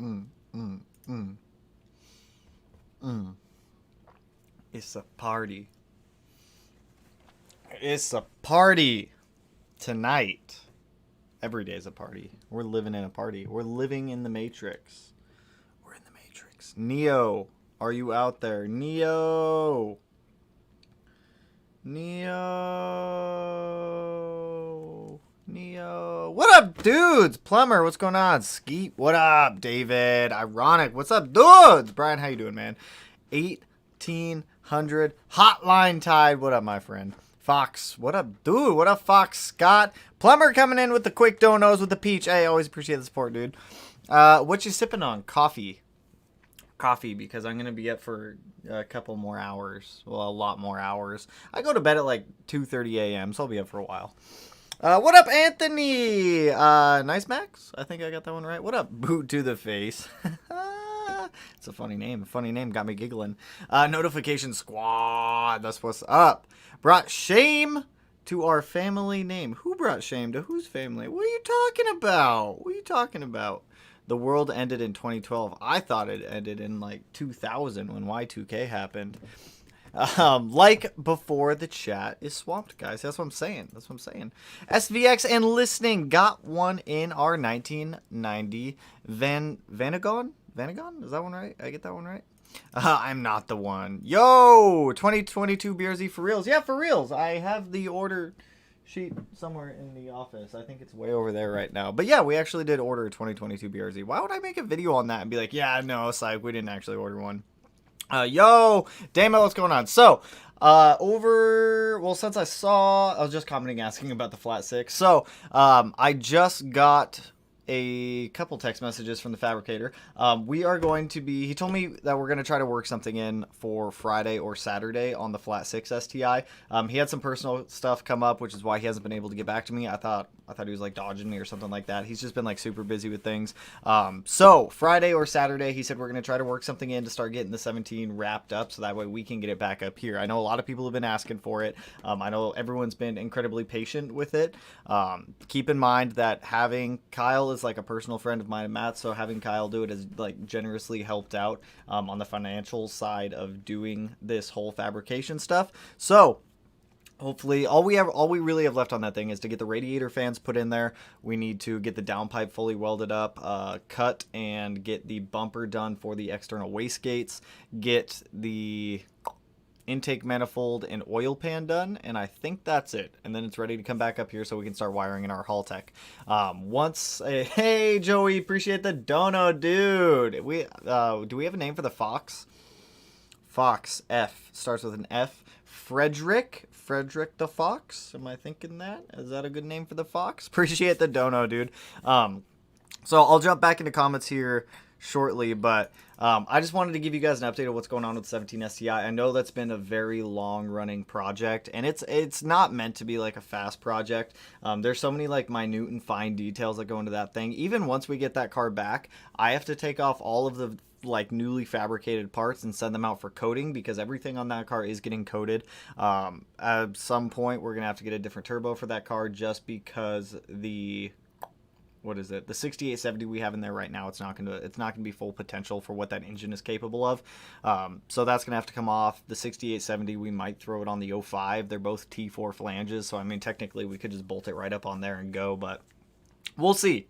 mm, mm, mm, mm. It's a party. It's a party tonight. Every day is a party. We're living in a party. We're living in the Matrix. We're in the Matrix. Neo, are you out there? Neo. Neo. Neo. What up, dudes? Plumber, what's going on? Skeet, what up? David, Ironic, what's up, dudes? Brian, how you doing, man? 1800 Hotline Tide, what up, my friend? Fox, what up, dude? What up, Fox? Scott, Plumber coming in with the quick donos with the peach. Hey, always appreciate the support, dude. What you sipping on? Coffee, because I'm gonna be up for a couple more hours. Well, a lot more hours. I go to bed at like 2:30 a.m., so I'll be up for a while. What up, Anthony? Nice Max? I think I got that one right. What up, Boot to the Face? It's a funny name. A funny name. Got me giggling. Notification Squad. That's what's up. Brought shame to our family name. Who brought shame to whose family? What are you talking about? What are you talking about? The world ended in 2012. I thought it ended in like 2000 when Y2K happened. Like before the chat is swamped, guys. That's what I'm saying. SVX and listening got one in our 1990 Vanagon? Is that one right? I get that one right? I'm not the one. Yo, 2022 BRZ for reals. Yeah, for reals. I have the order sheet somewhere in the office. I think it's way over there right now. But yeah, we actually did order a 2022 BRZ. Why would I make a video on that and be like, yeah, no, psych, we didn't actually order one. Yo, Damo, what's going on? So, since I was just commenting asking about the flat six. So, I just got a couple text messages from the fabricator. He told me that we're going to try to work something in for Friday or Saturday on the flat 6 STI. He had some personal stuff come up, which is why he hasn't been able to get back to me. I thought he was like dodging me or something like that. He's just been like super busy with things. So Friday or Saturday, he said we're going to try to work something in to start getting the 17 wrapped up so that way we can get it back up here. I know a lot of people have been asking for it. I know everyone's been incredibly patient with it. Keep in mind that having Kyle is like a personal friend of mine and Matt, so having Kyle do it has like generously helped out on the financial side of doing this whole fabrication stuff. So hopefully all we really have left on that thing is to get the radiator fans put in there. We need to get the downpipe fully welded up, cut, and get the bumper done for the external wastegates, get the intake manifold and oil pan done, and I think that's it. And then it's ready to come back up here so we can start wiring in our Haltech. Hey Joey, appreciate the dono, dude. Do we have a name for the Fox? Fox F starts with an F. Frederick the Fox. Am I thinking that? Is that a good name for the Fox? Appreciate the dono, dude. So I'll jump back into comments here shortly, but I just wanted to give you guys an update of what's going on with 17 STI. I know that's been a very long running project, and it's not meant to be like a fast project. There's so many like minute and fine details that go into that thing. Even once we get that car back, I have to take off all of the like newly fabricated parts and send them out for coating because everything on that car is getting coated. At some point we're gonna have to get a different turbo for that car just because the 6870 we have in there right now, it's not gonna be full potential for what that engine is capable of. So that's gonna have to come off. The 6870, we might throw it on the 05. They're both T4 flanges, so I mean technically we could just bolt it right up on there and go, but we'll see.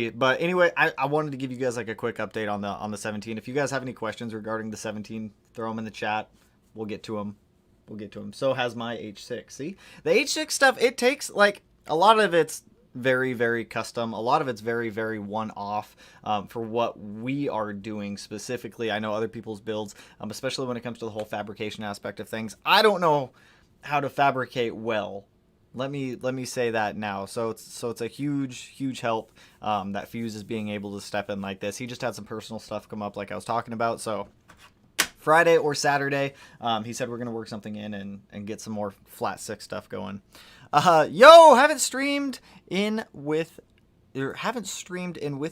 But anyway, I wanted to give you guys like a quick update on the 17. If you guys have any questions regarding the 17, throw them in the chat. We'll get to them. So has my H6. See, the H6 stuff, it takes like a lot of it's very, very custom. A lot of it's very, very one-off for what we are doing specifically. I know other people's builds, especially when it comes to the whole fabrication aspect of things. I don't know how to fabricate well. Let me say that now. So it's a huge help that Fuse is being able to step in like this. He just had some personal stuff come up like I was talking about. So Friday or Saturday, he said we're gonna work something in and get some more flat 6 stuff going. Yo, haven't streamed in with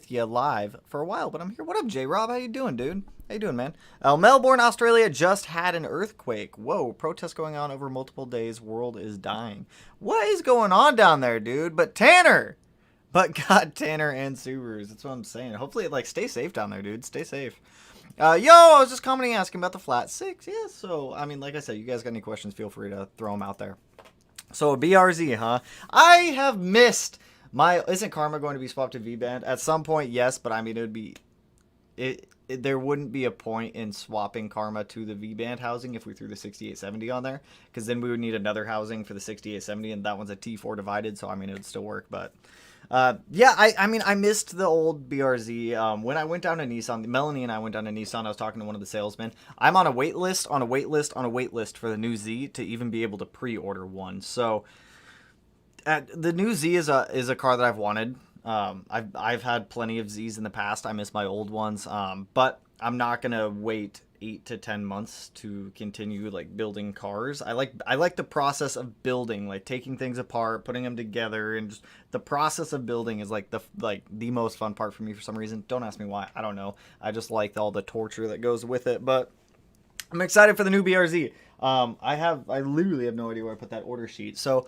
you live for a while, but I'm here. What up, J-Rob? How you doing, dude? How you doing, man? Melbourne, Australia just had an earthquake. Whoa, protests going on over multiple days. World is dying. What is going on down there, dude? But Tanner, but got Tanner and Subarus. That's what I'm saying. Hopefully, like, stay safe down there, dude. Stay safe. Yo, I was just commenting asking about the flat 6. Yeah, so, I mean, like I said, you guys got any questions, feel free to throw them out there. So, BRZ, huh? I have missed my... Isn't Karma going to be swapped to V-Band? At some point, yes, but I mean, it would be... There wouldn't be a point in swapping Karma to the V-Band housing if we threw the 6870 on there, because then we would need another housing for the 6870, and that one's a T4 divided, so I mean, it would still work, but... yeah, I mean, I missed the old BRZ. When I went down to Nissan, Melanie and I went down to Nissan, I was talking to one of the salesmen. I'm on a wait list, on a wait list, on a wait list for the new Z to even be able to pre-order one. So, the new Z is a car that I've wanted. I've had plenty of Zs in the past. I miss my old ones. But I'm not gonna wait 8 to 10 months to continue like building cars. I like the process of building, like taking things apart, putting them together, and just the process of building is like the most fun part for me for some reason. Don't ask me why. I don't know. I just like all the torture that goes with it. But I'm excited for the new BRZ. I literally have no idea where I put that order sheet. So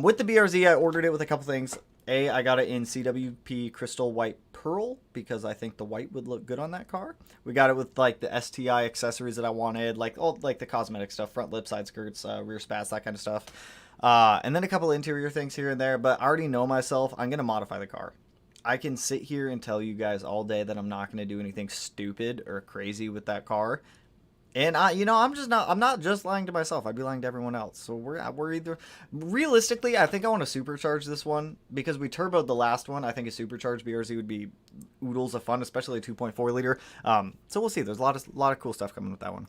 with the BRZ, I ordered it with a couple things. I got it in CWP Crystal White Pearl because I think the white would look good on that car. We got it with like the STI accessories that I wanted, like all like the cosmetic stuff, front lip, side skirts, rear spats, that kind of stuff. And then a couple of interior things here and there, but I already know myself. I'm going to modify the car. I can sit here and tell you guys all day that I'm not going to do anything stupid or crazy with that car. And I'm not just lying to myself. I'd be lying to everyone else. So we're either, realistically, I think I want to supercharge this one because we turboed the last one. I think a supercharged BRZ would be oodles of fun, especially a 2.4 liter. So we'll see. There's a lot of cool stuff coming with that one.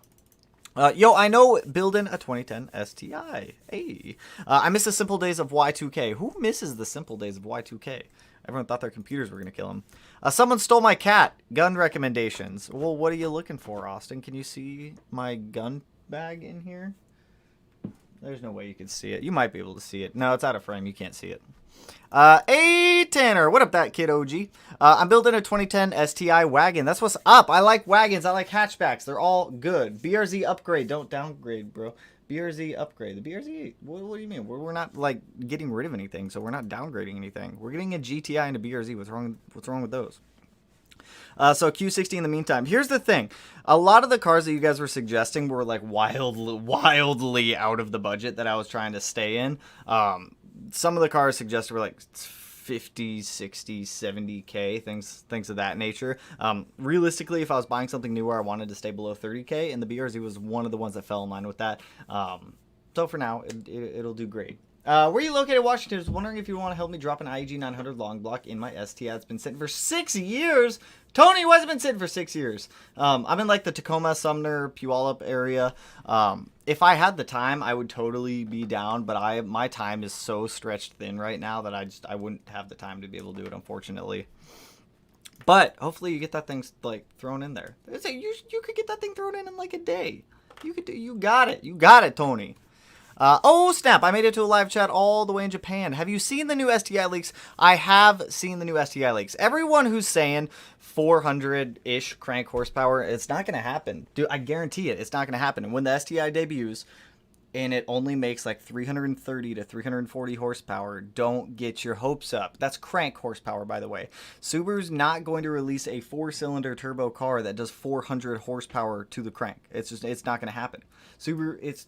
Yo, I know building a 2010 STI. Hey, I miss the simple days of Y2K. Who misses the simple days of Y2K? Everyone thought their computers were going to kill them. Someone stole my cat. Gun recommendations. Well, what are you looking for, Austin? Can you see my gun bag in here? There's no way you can see it. You might be able to see it. No, it's out of frame. You can't see it. Hey, Tanner. What up, that kid OG? I'm building a 2010 STI wagon. That's what's up. I like wagons. I like hatchbacks. They're all good. BRZ upgrade. Don't downgrade, bro. BRZ upgrade. The BRZ, what do you mean? We're not like getting rid of anything, so we're not downgrading anything. We're getting a GTI and a BRZ. What's wrong with those? So Q60 in the meantime. Here's the thing. A lot of the cars that you guys were suggesting were like wildly out of the budget that I was trying to stay in. Some of the cars suggested were like 50, 60, 70K, things of that nature. Realistically, if I was buying something newer, I wanted to stay below 30K, and the BRZ was one of the ones that fell in line with that. So for now, it'll do great. Where are you located, Washington? I was wondering if you want to help me drop an IEG 900 long block in my STI. It's been sitting for 6 years. Tony, why has it been sitting for 6 years? I'm in like the Tacoma, Sumner, Puyallup area. If I had the time, I would totally be down, but my time is so stretched thin right now that I wouldn't have the time to be able to do it, unfortunately. But hopefully you get that thing like thrown in there. You could get that thing thrown in like a day. You got it, Tony. Oh, snap. I made it to a live chat all the way in Japan. Have you seen the new STI leaks? I have seen the new STI leaks. Everyone who's saying 400-ish crank horsepower, it's not going to happen. Dude, I guarantee it. It's not going to happen. And when the STI debuts and it only makes like 330 to 340 horsepower, don't get your hopes up. That's crank horsepower, by the way. Subaru's not going to release a 4-cylinder turbo car that does 400 horsepower to the crank. It's not going to happen. Subaru,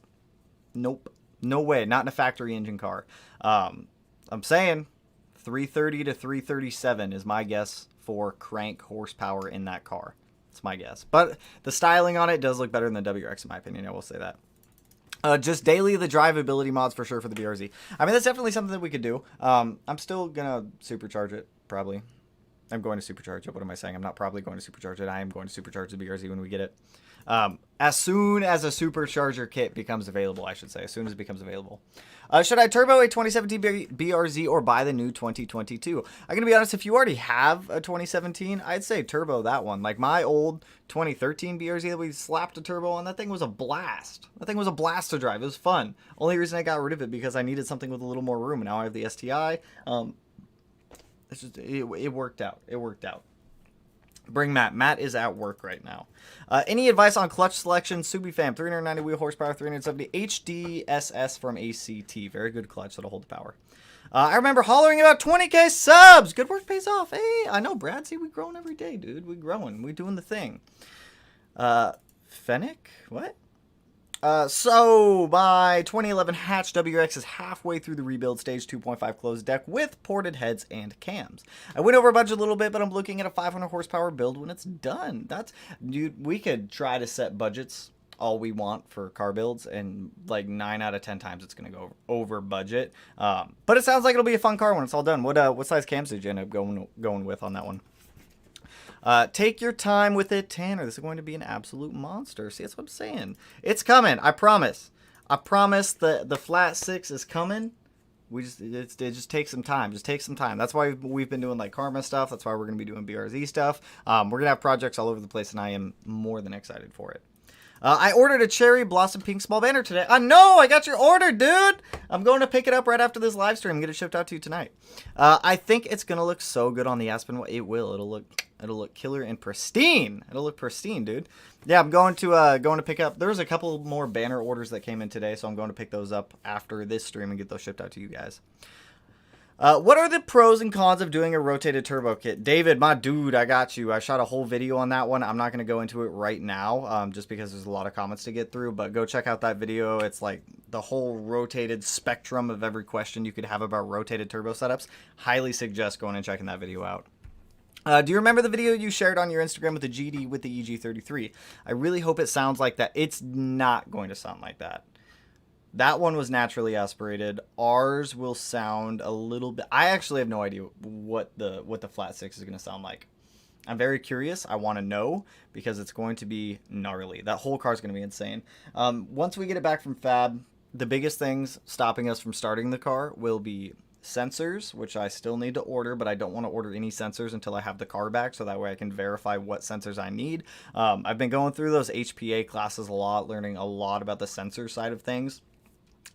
nope. No way. Not in a factory engine car. I'm saying 330 to 337 is my guess for crank horsepower in that car. It's my guess. But the styling on it does look better than the WRX in my opinion. I will say that. Just daily the drivability mods for sure for the BRZ. I mean, that's definitely something that we could do. I'm still going to supercharge it, probably. I'm going to supercharge it. What am I saying? I'm not probably going to supercharge it. I am going to supercharge the BRZ when we get it. As soon as a supercharger kit becomes available, I should say. As soon as it becomes available. Should I turbo a 2017 BRZ or buy the new 2022? I'm going to be honest, if you already have a 2017, I'd say turbo that one. Like my old 2013 BRZ that we slapped a turbo on, that thing was a blast. That thing was a blast to drive. It was fun. Only reason I got rid of it because I needed something with a little more room. And now I have the STI. It worked out. It worked out. Bring Matt. Matt is at work right now. Any advice on clutch selection? Subifam, 390 wheel horsepower, 370 HDSS from ACT. Very good clutch that'll hold the power. I remember hollering about 20K subs. Good work pays off. Hey, I know, Brad. See, we growing every day, dude. We growing. We doing the thing. Fennec? What? So my 2011 Hatch WRX is halfway through the rebuild stage 2.5 closed deck with ported heads and cams. I went over budget a little bit, but I'm looking at a 500 horsepower build when it's done. Dude, we could try to set budgets all we want for car builds, and like 9 out of 10 times it's going to go over budget. But it sounds like it'll be a fun car when it's all done. What size cams did you end up going with on that one? Take your time with it, Tanner. This is going to be an absolute monster. See, that's what I'm saying. It's coming. I promise. I promise the flat 6 is coming. It just takes some time. Just take some time. That's why we've been doing like Karma stuff. That's why we're going to be doing BRZ stuff. We're going to have projects all over the place, and I am more than excited for it. I ordered a cherry blossom pink small banner today. I know, I got your order, dude. I'm going to pick it up right after this live stream and get it shipped out to you tonight. I think it's gonna look so good on the Aspen. It will. It'll look killer and pristine. It'll look pristine, dude. Yeah, I'm going to pick up. There's a couple more banner orders that came in today, so I'm going to pick those up after this stream and get those shipped out to you guys. What are the pros and cons of doing a rotated turbo kit? David, my dude, I got you. I shot a whole video on that one. I'm not going to go into it right now, just because there's a lot of comments to get through, but go check out that video. It's like the whole rotated spectrum of every question you could have about rotated turbo setups. Highly suggest going and checking that video out. Do you remember the video you shared on your Instagram with the GD with the EG33? I really hope it sounds like that. It's not going to sound like that. That one was naturally aspirated. Ours will sound a little bit... I actually have no idea what the flat 6 is going to sound like. I'm very curious. I want to know because it's going to be gnarly. That whole car is going to be insane. Once we get it back from Fab, the biggest things stopping us from starting the car will be sensors, which I still need to order, but I don't want to order any sensors until I have the car back, so that way I can verify what sensors I need. I've been going through those HPA classes a lot, learning a lot about the sensor side of things.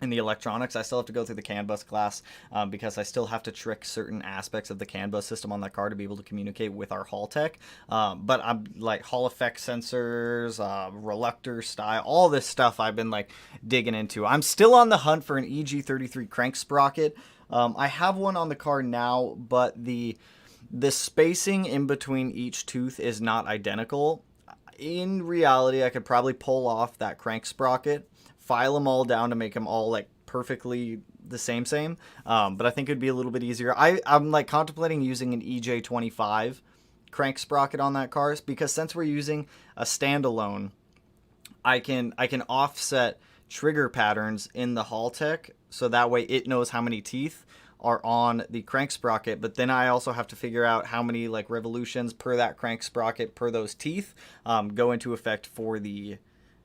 In the electronics, I still have to go through the CAN bus class because I still have to trick certain aspects of the CAN bus system on that car to be able to communicate with our Hall tech. But I'm like Hall effect sensors, reluctor style, all this stuff I've been like digging into. I'm still on the hunt for an EG33 crank sprocket. I have one on the car now, but the spacing in between each tooth is not identical. In reality, I could probably pull off that crank sprocket, file them all down to make them all like perfectly the same, but I think it'd be a little bit easier. I'm like contemplating using an EJ25 crank sprocket on that car, because since we're using a standalone, I can offset trigger patterns in the Hall tech, so that way it knows how many teeth are on the crank sprocket, but then I also have to figure out how many like revolutions per that crank sprocket per those teeth go into effect for the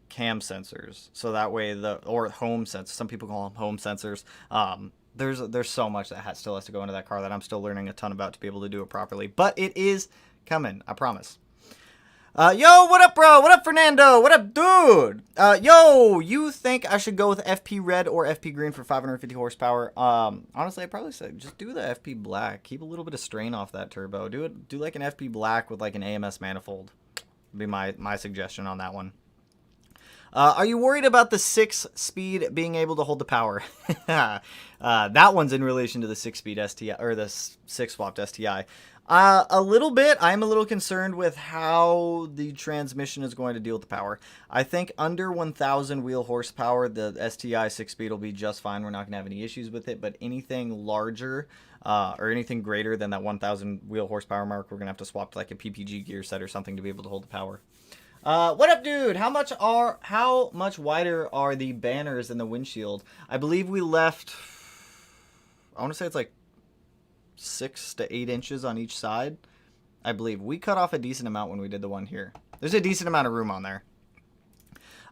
cam sensors, so that way or home sensors, some people call them home sensors. There's so much that still has to go into that car that I'm still learning a ton about to be able to do it properly, but it is coming, I promise. Yo, what up, bro? What up, Fernando? What up, dude? Yo, you think I should go with FP red or FP green for 550 horsepower? Honestly, I'd probably say just do the FP black. Keep a little bit of strain off that turbo. Do like an FP black with like an AMS manifold. Would be my suggestion on that one. Are you worried about the 6-speed being able to hold the power? That one's in relation to the 6-speed STI, or the 6-swapped STI. A little bit. I'm a little concerned with how the transmission is going to deal with the power. I think under 1,000 wheel horsepower, the STI 6-speed will be just fine. We're not going to have any issues with it, but anything larger or anything greater than that 1,000 wheel horsepower mark, we're going to have to swap to like a PPG gear set or something to be able to hold the power. What up, dude? How much wider are the banners in the windshield? I believe we left, I want to say it's like 6 to 8 inches on each side. I believe we cut off a decent amount when we did the one here. There's a decent amount of room on there.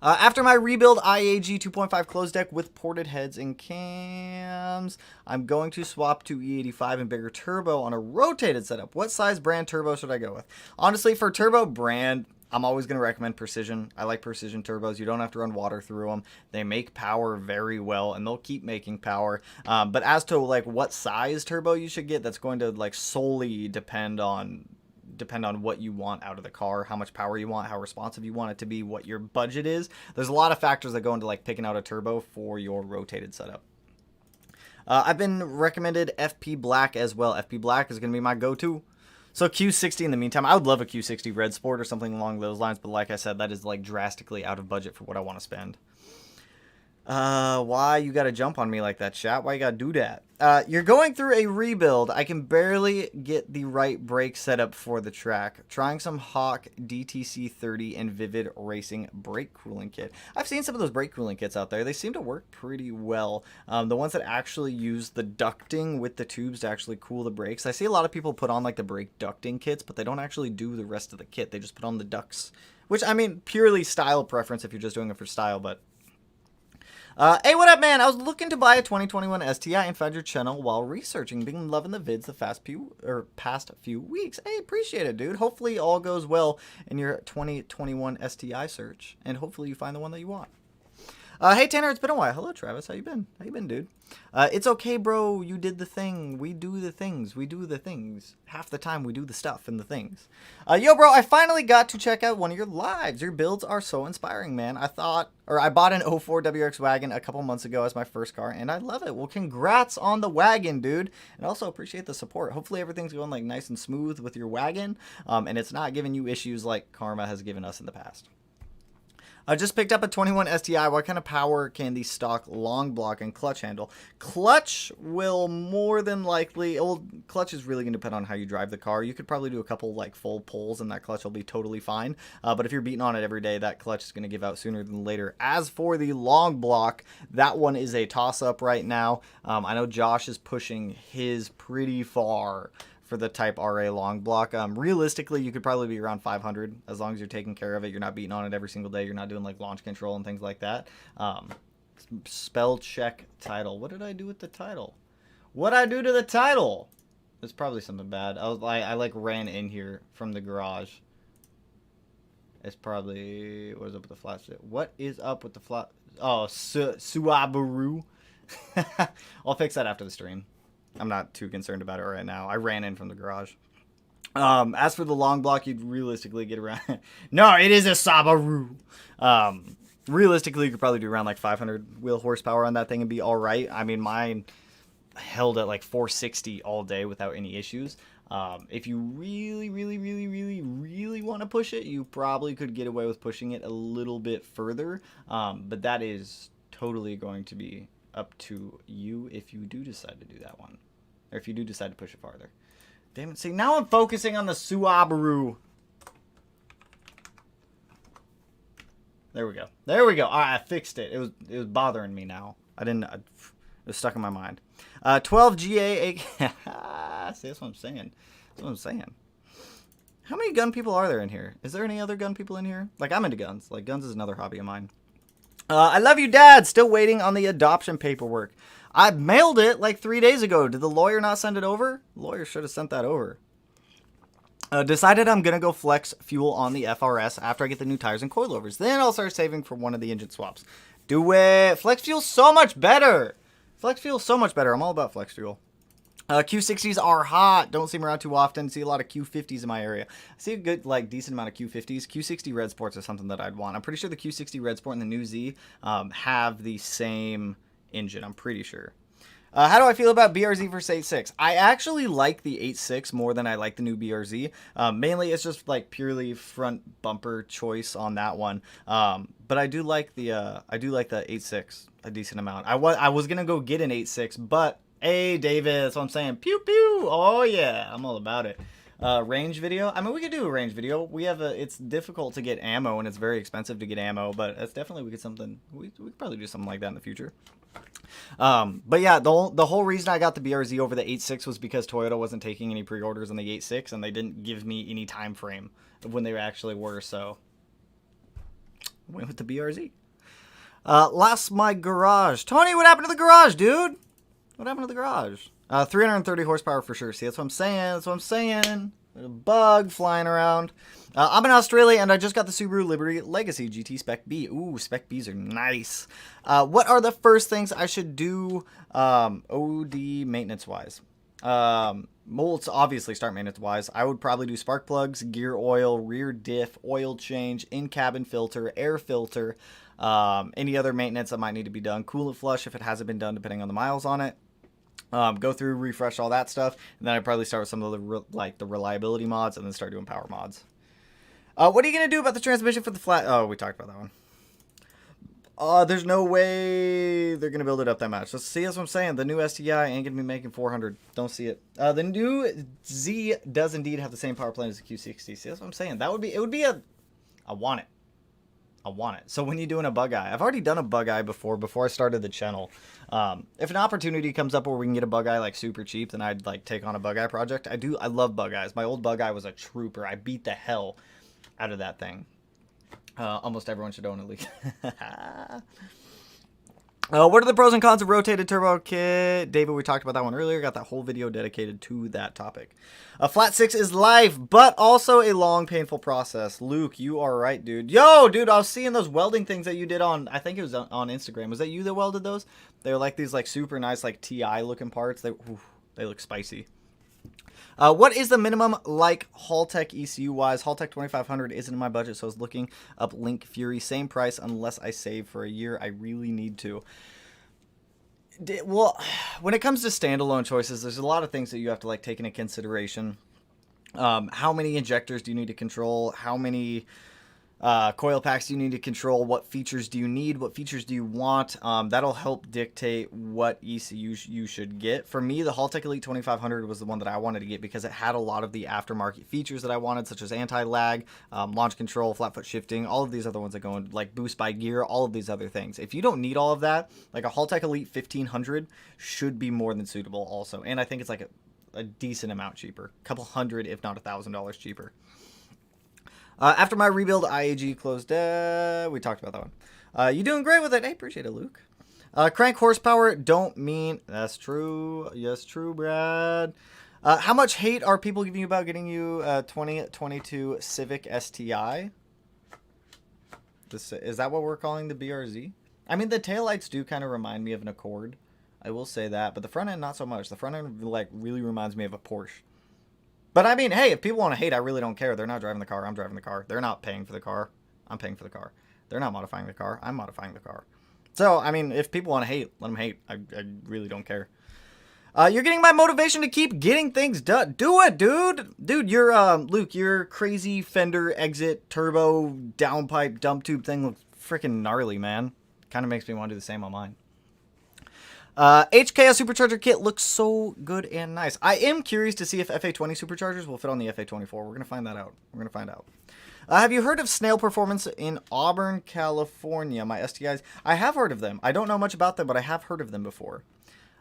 After my rebuild IAG 2.5 closed deck with ported heads and cams, I'm going to swap to E85 and bigger turbo on a rotated setup. What size brand turbo should I go with? Honestly, for turbo brand, I'm always going to recommend Precision. I like Precision turbos. You don't have to run water through them. They make power very well, and they'll keep making power. But as to like what size turbo you should get, that's going to like solely depend on what you want out of the car, how much power you want, how responsive you want it to be, what your budget is. There's a lot of factors that go into like picking out a turbo for your rotated setup. I've been recommended FP Black as well. FP Black is going to be my go-to. So Q60 in the meantime. I would love a Q60 Red Sport or something along those lines, but like I said, that is like drastically out of budget for what I want to spend. Why you gotta jump on me like that, chat? Why you gotta do that? You're going through a rebuild. I can barely get the right brake setup for the track. Trying some Hawk DTC 30 and Vivid Racing brake cooling kit. I've seen some of those brake cooling kits out there. They seem to work pretty well. The ones that actually use the ducting with the tubes to actually cool the brakes. I see a lot of people put on like the brake ducting kits, but they don't actually do the rest of the kit. They just put on the ducts, which I mean, purely style preference if you're just doing it for style, but hey, what up, man? I was looking to buy a 2021 STI and found your channel while researching. Been loving the vids the past few weeks. Hey, appreciate it, dude. Hopefully all goes well in your 2021 STI search, and hopefully you find the one that you want. Hey, Tanner, it's been a while. Hello, Travis. How you been? How you been, dude? It's okay, bro. You did the thing. We do the things. We do the things. Half the time we do the stuff and the things. Yo, bro, I finally got to check out one of your lives. Your builds are so inspiring, man. I bought an 04 WRX wagon a couple months ago as my first car, and I love it. Well, congrats on the wagon, dude. And also appreciate the support. Hopefully everything's going like nice and smooth with your wagon, and it's not giving you issues like Karma has given us in the past. I just picked up a 21 STI. What kind of power can the stock long block and clutch handle? Clutch will more than likely, well, clutch is really going to depend on how you drive the car. You could probably do a couple like full pulls and that clutch will be totally fine. But if you're beating on it every day, that clutch is going to give out sooner than later. As for the long block, that one is a toss-up right now. I know Josh is pushing his pretty far for the Type RA long block. Realistically, you could probably be around 500 as long as you're taking care of it. You're not beating on it every single day. You're not doing like launch control and things like that. Spell check title. What did I do with the title? What'd I do to the title? It's probably something bad. I like ran in here from the garage. It's probably, what is up with the flat? What is up with the flat? Oh, Subaru. I'll fix that after the stream. I'm not too concerned about it right now. I ran in from the garage. As for the long block, you'd realistically get around... No, it is a Subaru. Realistically, you could probably do around like 500 wheel horsepower on that thing and be all right. I mean, mine held at like 460 all day without any issues. If you really want to push it, you probably could get away with pushing it a little bit further. But that is totally going to be up to you if you do decide to do that one. Or if you do decide to push it farther. Damn it. See, now I'm focusing on the Subaru. There we go. There we go. All right, I fixed it. It was bothering me now. It was stuck in my mind. 12 GA. See, that's what I'm saying. That's what I'm saying. How many gun people are there in here? Is there any other gun people in here? Like, I'm into guns. Like, guns is another hobby of mine. I love you, Dad. Still waiting on the adoption paperwork. I mailed it like 3 days ago. Did the lawyer not send it over? The lawyer should have sent that over. Decided I'm going to go flex fuel on the FRS after I get the new tires and coilovers. Then I'll start saving for one of the engine swaps. Do it. Flex fuel's so much better. Flex fuel's so much better. I'm all about flex fuel. Q60s are hot. Don't see them around too often. See a lot of Q50s in my area. I see a good, like, decent amount of Q50s. Q60 Red Sports is something that I'd want. I'm pretty sure the Q60 Red Sport and the new Z have the same engine. I'm pretty sure. How do I feel about BRZ versus 8.6? I actually like the 8.6 more than I like the new BRZ. Mainly, it's just like purely front bumper choice on that one. But I do like the 8.6 a decent amount. I was gonna go get an 8.6, but hey, David, that's what I'm saying. Pew pew. Oh yeah, I'm all about it. Range video. I mean, we could do a range video. It's difficult to get ammo and it's very expensive to get ammo, but it's definitely we could probably do something like that in the future. But yeah, the whole reason I got the BRZ over the 8.6 was because Toyota wasn't taking any pre-orders on the 8.6 and they didn't give me any time frame of when they actually were, so I went with the BRZ. Lost my garage. Tony, what happened to the garage, dude? What happened to the garage? 330 horsepower for sure. See, that's what I'm saying. That's what I'm saying. There's a bug flying around. I'm in Australia, and I just got the Subaru Liberty Legacy GT Spec B. Ooh, Spec Bs are nice. What are the first things I should do OD maintenance-wise? Well, it's obviously start maintenance-wise. I would probably do spark plugs, gear oil, rear diff, oil change, in-cabin filter, air filter, any other maintenance that might need to be done. Coolant flush if it hasn't been done, depending on the miles on it. Go through, refresh all that stuff, and then I'd probably start with some of the reliability mods, and then start doing power mods. What are you gonna do about the transmission for the flat? Oh, we talked about that one. There's no way they're gonna build it up that much. Let's see. That's what I'm saying. The new STI ain't gonna be making 400. Don't see it. The new Z does indeed have the same power plant as the Q60. See, that's what I'm saying. That would be. It would be a. I want it. I want it. So when you're doing a bug eye, I've already done a bug eye before I started the channel. If an opportunity comes up where we can get a bug eye like super cheap, then I'd like take on a bug eye project. I love bug eyes. My old bug eye was a trooper. I beat the hell out of that thing. Almost everyone should own at least. What are the pros and cons of rotated turbo kit? David, we talked about that one earlier. Got that whole video dedicated to that topic. A flat six is life, but also a long, painful process. Luke, you are right, dude. Yo, dude, I was seeing those welding things that you did on, I think it was on Instagram. Was that you that welded those? They were like these like super nice like TI looking parts. They look spicy. What is the minimum like Haltech ECU wise? Haltech 2500 isn't in my budget, so I was looking up Link Fury. Same price unless I save for a year. I really need to. Well, when it comes to standalone choices, there's a lot of things that you have to like take into consideration. How many injectors do you need to control? How many coil packs do you need to control? What features do you need? What features do you want? That'll help dictate what ECU you should get. For me, the Haltech Elite 2500 was the one that I wanted to get because it had a lot of the aftermarket features that I wanted, such as anti-lag, launch control, flat foot shifting, all of these other ones that go in, like boost by gear, all of these other things. If you don't need all of that, like a Haltech Elite 1500 should be more than suitable also. And I think it's like a decent amount cheaper. A couple hundred, if not $1,000 cheaper. After my rebuild, IAG closed. We talked about that one. You doing great with it? Hey, appreciate it, Luke. Crank horsepower don't mean... That's true. Yes, true, Brad. How much hate are people giving you about getting you 2022 Civic STI? Is that what we're calling the BRZ? I mean, the taillights do kind of remind me of an Accord. I will say that. But the front end, not so much. The front end, like, really reminds me of a Porsche. But I mean, hey, if people want to hate, I really don't care. They're not driving the car. I'm driving the car. They're not paying for the car. I'm paying for the car. They're not modifying the car. I'm modifying the car. So, I mean, if people want to hate, let them hate. I really don't care. You're getting my motivation to keep getting things done. Do it, dude. Dude, you're, Luke, your crazy fender exit turbo downpipe dump tube thing looks freaking gnarly, man. Kind of makes me want to do the same on mine. HKS supercharger kit looks so good and nice. I am curious to see if FA20 superchargers will fit on the FA24. We're going to find that out. We're going to find out. Have you heard of Snail Performance in Auburn, California? My STIs. I have heard of them. I don't know much about them, but I have heard of them before.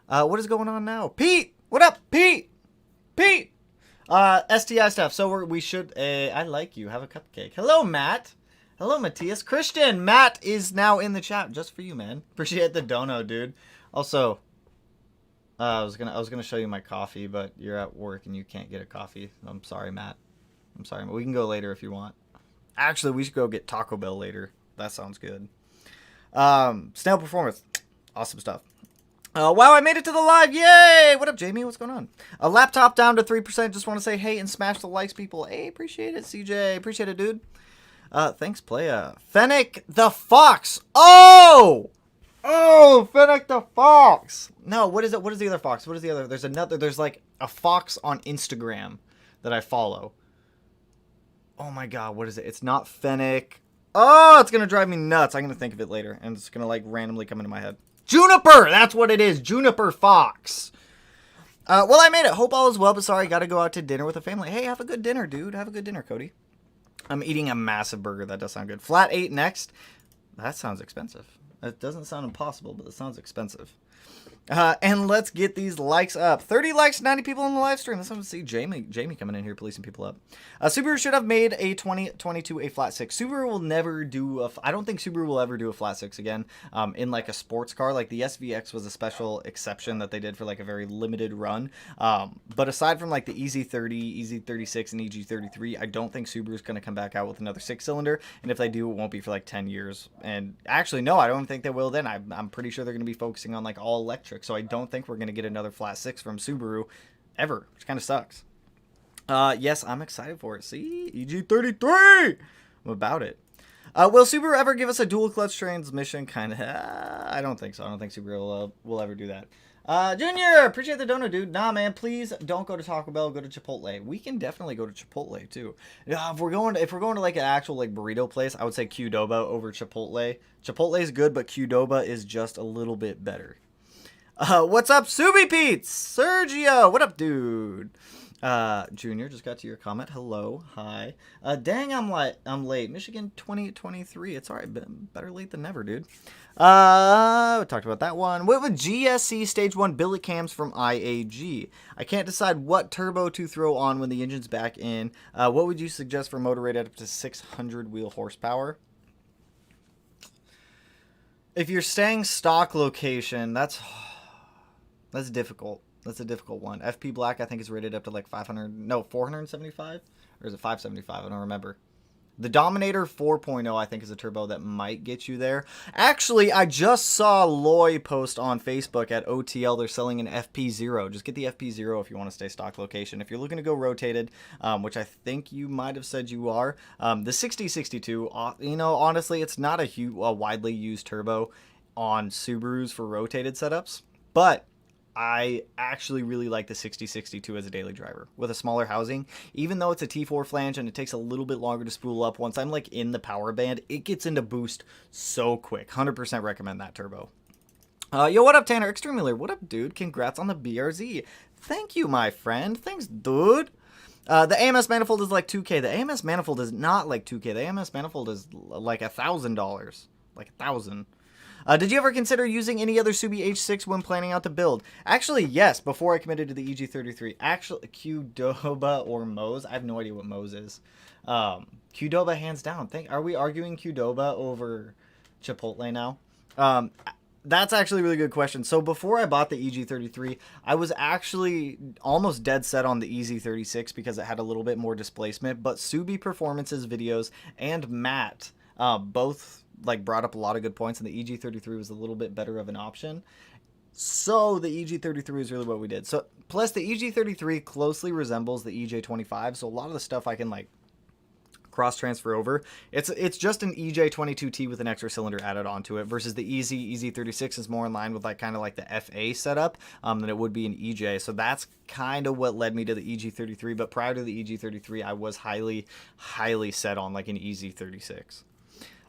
What is going on now? Pete! What up, Pete? Pete! STI stuff. So we should... I like you. Have a cupcake. Hello, Matt. Hello, Matthias. Christian. Matt is now in the chat just for you, man. Appreciate the dono, dude. Also, I was gonna show you my coffee, but you're at work and you can't get a coffee. I'm sorry, Matt. I'm sorry. We can go later if you want. Actually, we should go get Taco Bell later. That sounds good. Snail Performance. Awesome stuff. Wow, I made it to the live. Yay! What up, Jamie? What's going on? A laptop down to 3%. Just want to say hey and smash the likes, people. Hey, appreciate it, CJ. Appreciate it, dude. Thanks, Playa. Fennec the Fox. Oh! Oh, Fennec the Fox. No, what is it? What is the other fox? What is the other? There's like a fox on Instagram that I follow. Oh my God, what is it? It's not Fennec. Oh, it's going to drive me nuts. I'm going to think of it later. And it's going to like randomly come into my head. Juniper! That's what it is. Juniper Fox. Well, I made it. Hope all is well, but sorry, got to go out to dinner with the family. Hey, have a good dinner, dude. Have a good dinner, Cody. I'm eating a massive burger. That does sound good. Flat 8 next. That sounds expensive. It doesn't sound impossible, but it sounds expensive. And let's get these likes up. 30 likes, 90 people in the live stream. Let's have to see Jamie coming in here, policing people up. Subaru should have made a 2022 a flat six. Subaru will never do I don't think Subaru will ever do a flat six again. In like a sports car, like the SVX was a special exception that they did for like a very limited run. But aside from like the EZ30, EZ36, and EG33, I don't think Subaru's going to come back out with another 6-cylinder. And if they do, it won't be for like 10 years. And actually, no, I don't think they will then. I'm pretty sure they're going to be focusing on like all electric. So I don't think we're going to get another flat six from Subaru ever, which kind of sucks. Yes, I'm excited for it. See? EG33! I'm about it. Will Subaru ever give us a dual clutch transmission? Kind of. I don't think so. I don't think Subaru will ever do that. Junior, appreciate the donut, dude. Nah, man, please don't go to Taco Bell. Go to Chipotle. We can definitely go to Chipotle too. If we're going to like an actual like burrito place, I would say Qdoba over Chipotle. Chipotle is good, but Qdoba is just a little bit better. What's up, Subi Pete's? Sergio, what up, dude? Junior, just got to your comment. Hello, hi. Dang, I'm late. Michigan 2023. It's all right. Better late than never, dude. We talked about that one. What with GSC Stage 1 billet cams from IAG? I can't decide what turbo to throw on when the engine's back in. What would you suggest for motor rated up to 600 wheel horsepower? If you're staying stock location, that's difficult. That's a difficult one. FP Black, I think, is rated up to like 475? Or is it 575? I don't remember. The Dominator 4.0, I think, is a turbo that might get you there. Actually, I just saw Loy post on Facebook at OTL. They're selling an FP0. Just get the FP0 if you want to stay stock location. If you're looking to go rotated, which I think you might have said you are, the 6062, honestly, it's not a widely used turbo on Subarus for rotated setups. But I actually really like the 6062 as a daily driver with a smaller housing. Even though it's a T4 flange and it takes a little bit longer to spool up, once I'm like in the power band, it gets into boost so quick. 100% recommend that turbo. Yo, what up, Tanner? Extremely. What up, dude? Congrats on the BRZ. Thank you, my friend. Thanks, dude. The AMS manifold is like $2K. The AMS manifold is not like $2K. The AMS manifold is like $1,000. Like $1,000. Did you ever consider using any other Subi H6 when planning out the build? Actually, yes, before I committed to the EG33. Actually, Qdoba or Mose. I have no idea what Mose is. Qdoba, hands down. Are we arguing Qdoba over Chipotle now? That's actually a really good question. So before I bought the EG33, I was actually almost dead set on the EZ36 because it had a little bit more displacement. But Subi Performance's videos and Matt both like brought up a lot of good points, and the EG33 was a little bit better of an option. So the EG33 is really what we did. So plus the EG33 closely resembles the EJ25, so a lot of the stuff I can like cross transfer over. It's just an EJ22T with an extra cylinder added onto it versus the EZ36 is more in line with like kind of like the FA setup than it would be an EJ. So that's kind of what led me to the EG33. But prior to the EG33, I was highly set on like an EZ36.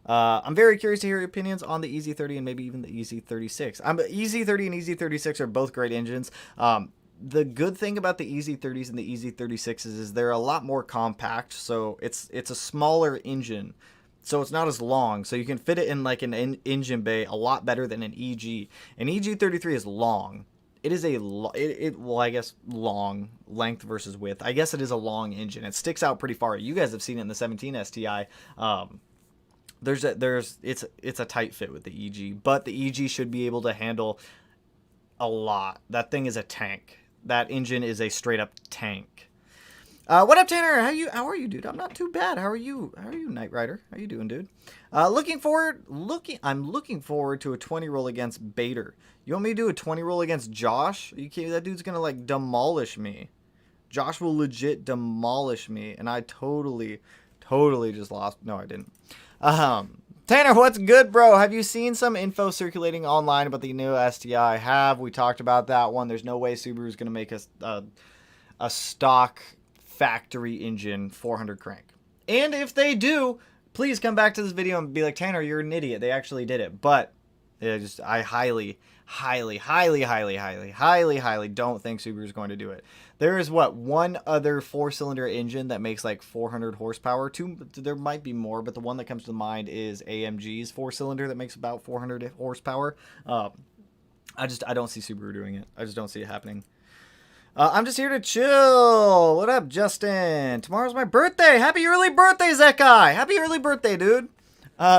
I'm very curious to hear your opinions on the EZ30 and maybe even the EZ36. EZ30 and EZ36 are both great engines. The good thing about the EZ30s and the EZ36s is they're a lot more compact, so it's a smaller engine, so it's not as long, so you can fit it in like an engine bay a lot better than an EG. An EG33 is long. It is well, I guess long length versus width. I guess it is a long engine. It sticks out pretty far. You guys have seen it in the 17 STI. It's a tight fit with the EG, but the EG should be able to handle a lot. That thing is a tank. That engine is a straight up tank. What up, Tanner? How are you, dude? I'm not too bad. How are you, Knight Rider? How you doing, dude? I'm looking forward to a 20 roll against Bader. You want me to do a 20 roll against Josh? That dude's gonna like demolish me. Josh will legit demolish me, and I totally just lost. No, I didn't. Tanner, what's good, bro? Have you seen some info circulating online about the new STI? Have we talked about that one? There's no way Subaru's going to make a stock factory engine 400 crank. And if they do, please come back to this video and be like, Tanner, you're an idiot. They actually did it. But I highly don't think Subaru's going to do it. There is one other 4-cylinder engine that makes like 400 horsepower. There might be more, but the one that comes to mind is AMG's 4-cylinder that makes about 400 horsepower. I don't see Subaru doing it. I just don't see it happening. I'm just here to chill. What up, Justin? Tomorrow's my birthday. Happy early birthday, Zekai. Happy early birthday, dude.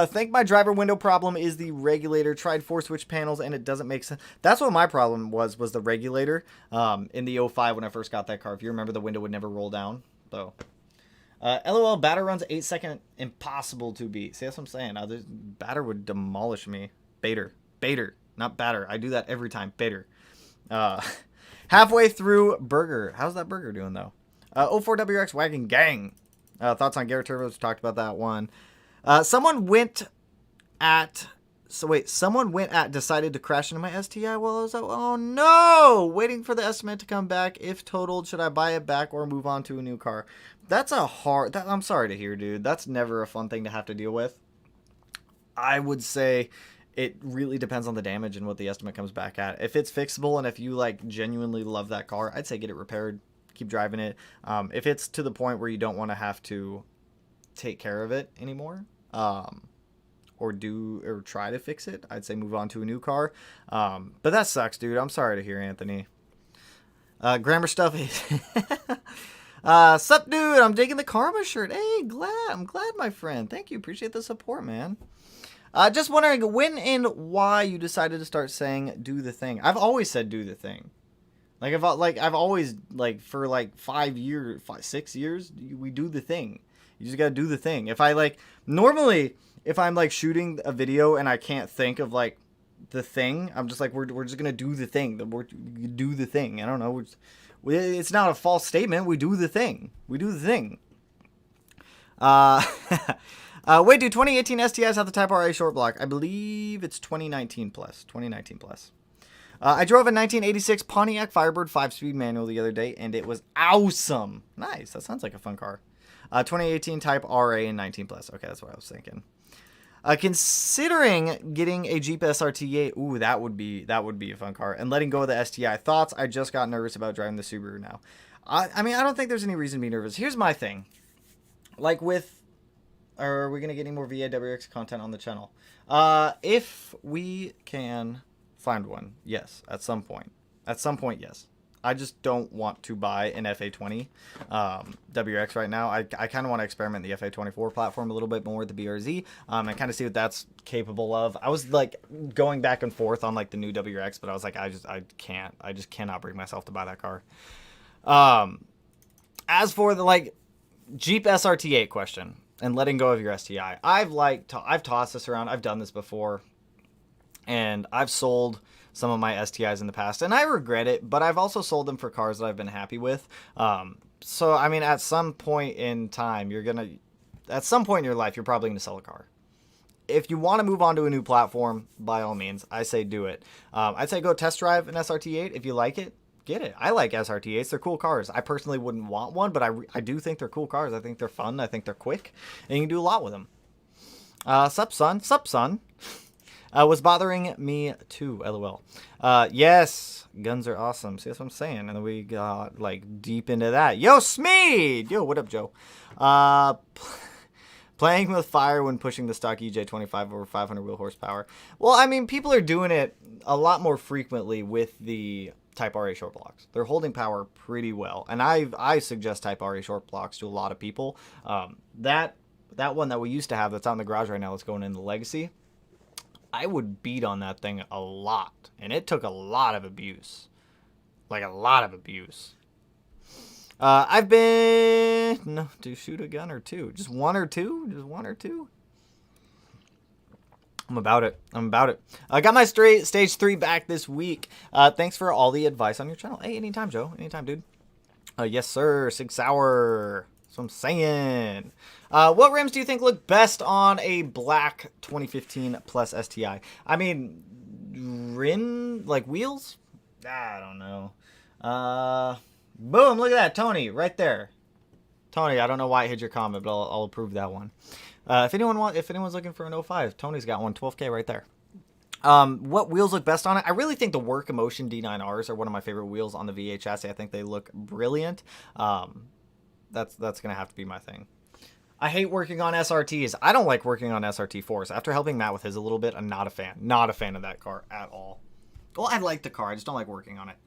Think my driver window problem is the regulator. Tried 4-switch panels and it doesn't make sense. That's what my problem was the regulator in the 05 when I first got that car. If you remember, the window would never roll down. So, LOL, batter runs 8-second, impossible to beat. See, that's what I'm saying. Batter would demolish me. Bader, not batter. I do that every time. Bader. Halfway through burger. How's that burger doing though? 04WX Wagon Gang. Thoughts on Garrett Turbos? Talked about that one. Someone went at So wait, someone decided to crash into my STI while I was out. Oh no! Waiting for the estimate to come back. If totaled, should I buy it back or move on to a new car? That's a hard. I'm sorry to hear, dude. That's never a fun thing to have to deal with. I would say it really depends on the damage and what the estimate comes back at. If it's fixable and if you like genuinely love that car, I'd say get it repaired. Keep driving it. If it's to the point where you don't want to have to take care of it anymore, or try to fix it, I'd say move on to a new car. But that sucks, dude. I'm sorry to hear, Anthony. Grammar stuff. Sup, dude? I'm digging the Karma shirt. Hey, I'm glad, my friend. Thank you. Appreciate the support, man. Just wondering when and why you decided to start saying "do the thing." I've always said "do the thing." I've always for 6 years, we do the thing. You just gotta do the thing. Normally, if I'm shooting a video and I can't think of the thing, I'm just we're just gonna do the thing. Do the thing. I don't know. It's not a false statement. We do the thing. We do the thing. Wait, do 2018 STIs have the Type RA short block? I believe it's 2019 plus. 2019 plus. I drove a 1986 Pontiac Firebird 5-speed manual the other day, and it was awesome. Nice. That sounds like a fun car. 2018 Type RA and 19 plus. Okay, that's what I was thinking. Considering getting a Jeep SRT8, ooh, that would be a fun car. And letting go of the STI. Thoughts? I just got nervous about driving the Subaru now. I mean, I don't think there's any reason to be nervous. Here's my thing. Are we gonna get any more VAWX content on the channel? If we can find one, yes. At some point, yes. I just don't want to buy an FA20 WX right now. I kind of want to experiment the FA24 platform a little bit more with the BRZ and kind of see what that's capable of. I was going back and forth on the new WX, but I was I just cannot bring myself to buy that car. As for the Jeep SRT8 question and letting go of your STI, I've tossed this around. I've done this before, and I've sold some of my STIs in the past, and I regret it, but I've also sold them for cars that I've been happy with. So, I mean, at some point in time, at some point in your life, you're probably going to sell a car. If you want to move on to a new platform, by all means, I say do it. I'd say go test drive an SRT8. If you like it, get it. I like SRT8s. They're cool cars. I personally wouldn't want one, but I do think they're cool cars. I think they're fun. I think they're quick, and you can do a lot with them. Sup, son? Sup, son? Was bothering me too, lol. Yes, guns are awesome. See, that's what I'm saying. And then we got deep into that. Yo, Smeed! Yo, what up, Joe? Playing with fire when pushing the stock EJ25 over 500 wheel horsepower. Well, I mean, people are doing it a lot more frequently with the Type RA short blocks. They're holding power pretty well. And I suggest Type RA short blocks to a lot of people. That one that we used to have that's out in the garage right now that's going in the Legacy, I would beat on that thing a lot, and it took a lot of abuse. A lot of abuse. I've been... to shoot a gun or two. Just one or two? Just one or two? I'm about it. I got my stage 3 back this week. Thanks for all the advice on your channel. Hey, anytime, Joe. Anytime, dude. Yes, sir. Sig Sauer. That's what I'm saying. What rims do you think look best on a black 2015 plus STI? I mean, wheels? I don't know. Boom, look at that. Tony, right there. Tony, I don't know why I hit your comment, but I'll approve that one. If anyone's looking for an 05, Tony's got one, 12K right there. What wheels look best on it? I really think the Work Emotion D9Rs are one of my favorite wheels on the V8 chassis. I think they look brilliant. That's going to have to be my thing. I hate working on SRTs. I don't like working on SRT4s. After helping Matt with his a little bit, I'm not a fan. Not a fan of that car at all. Well, I like the car. I just don't like working on it.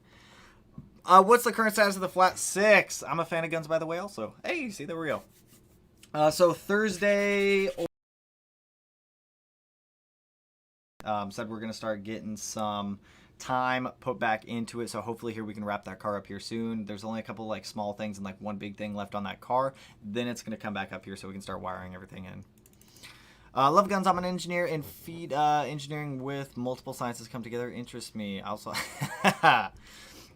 What's the current status of the Flat 6? I'm a fan of Guns by the Way also. Hey, see, there we go. So Thursday... said we're going to start getting some time put back into it, so hopefully here we can wrap that car up here soon. There's only a couple small things and one big thing left on that car. Then it's going to come back up here so we can start wiring everything in. Love guns. I'm an engineer, and feed engineering with multiple sciences come together interests me. Also, so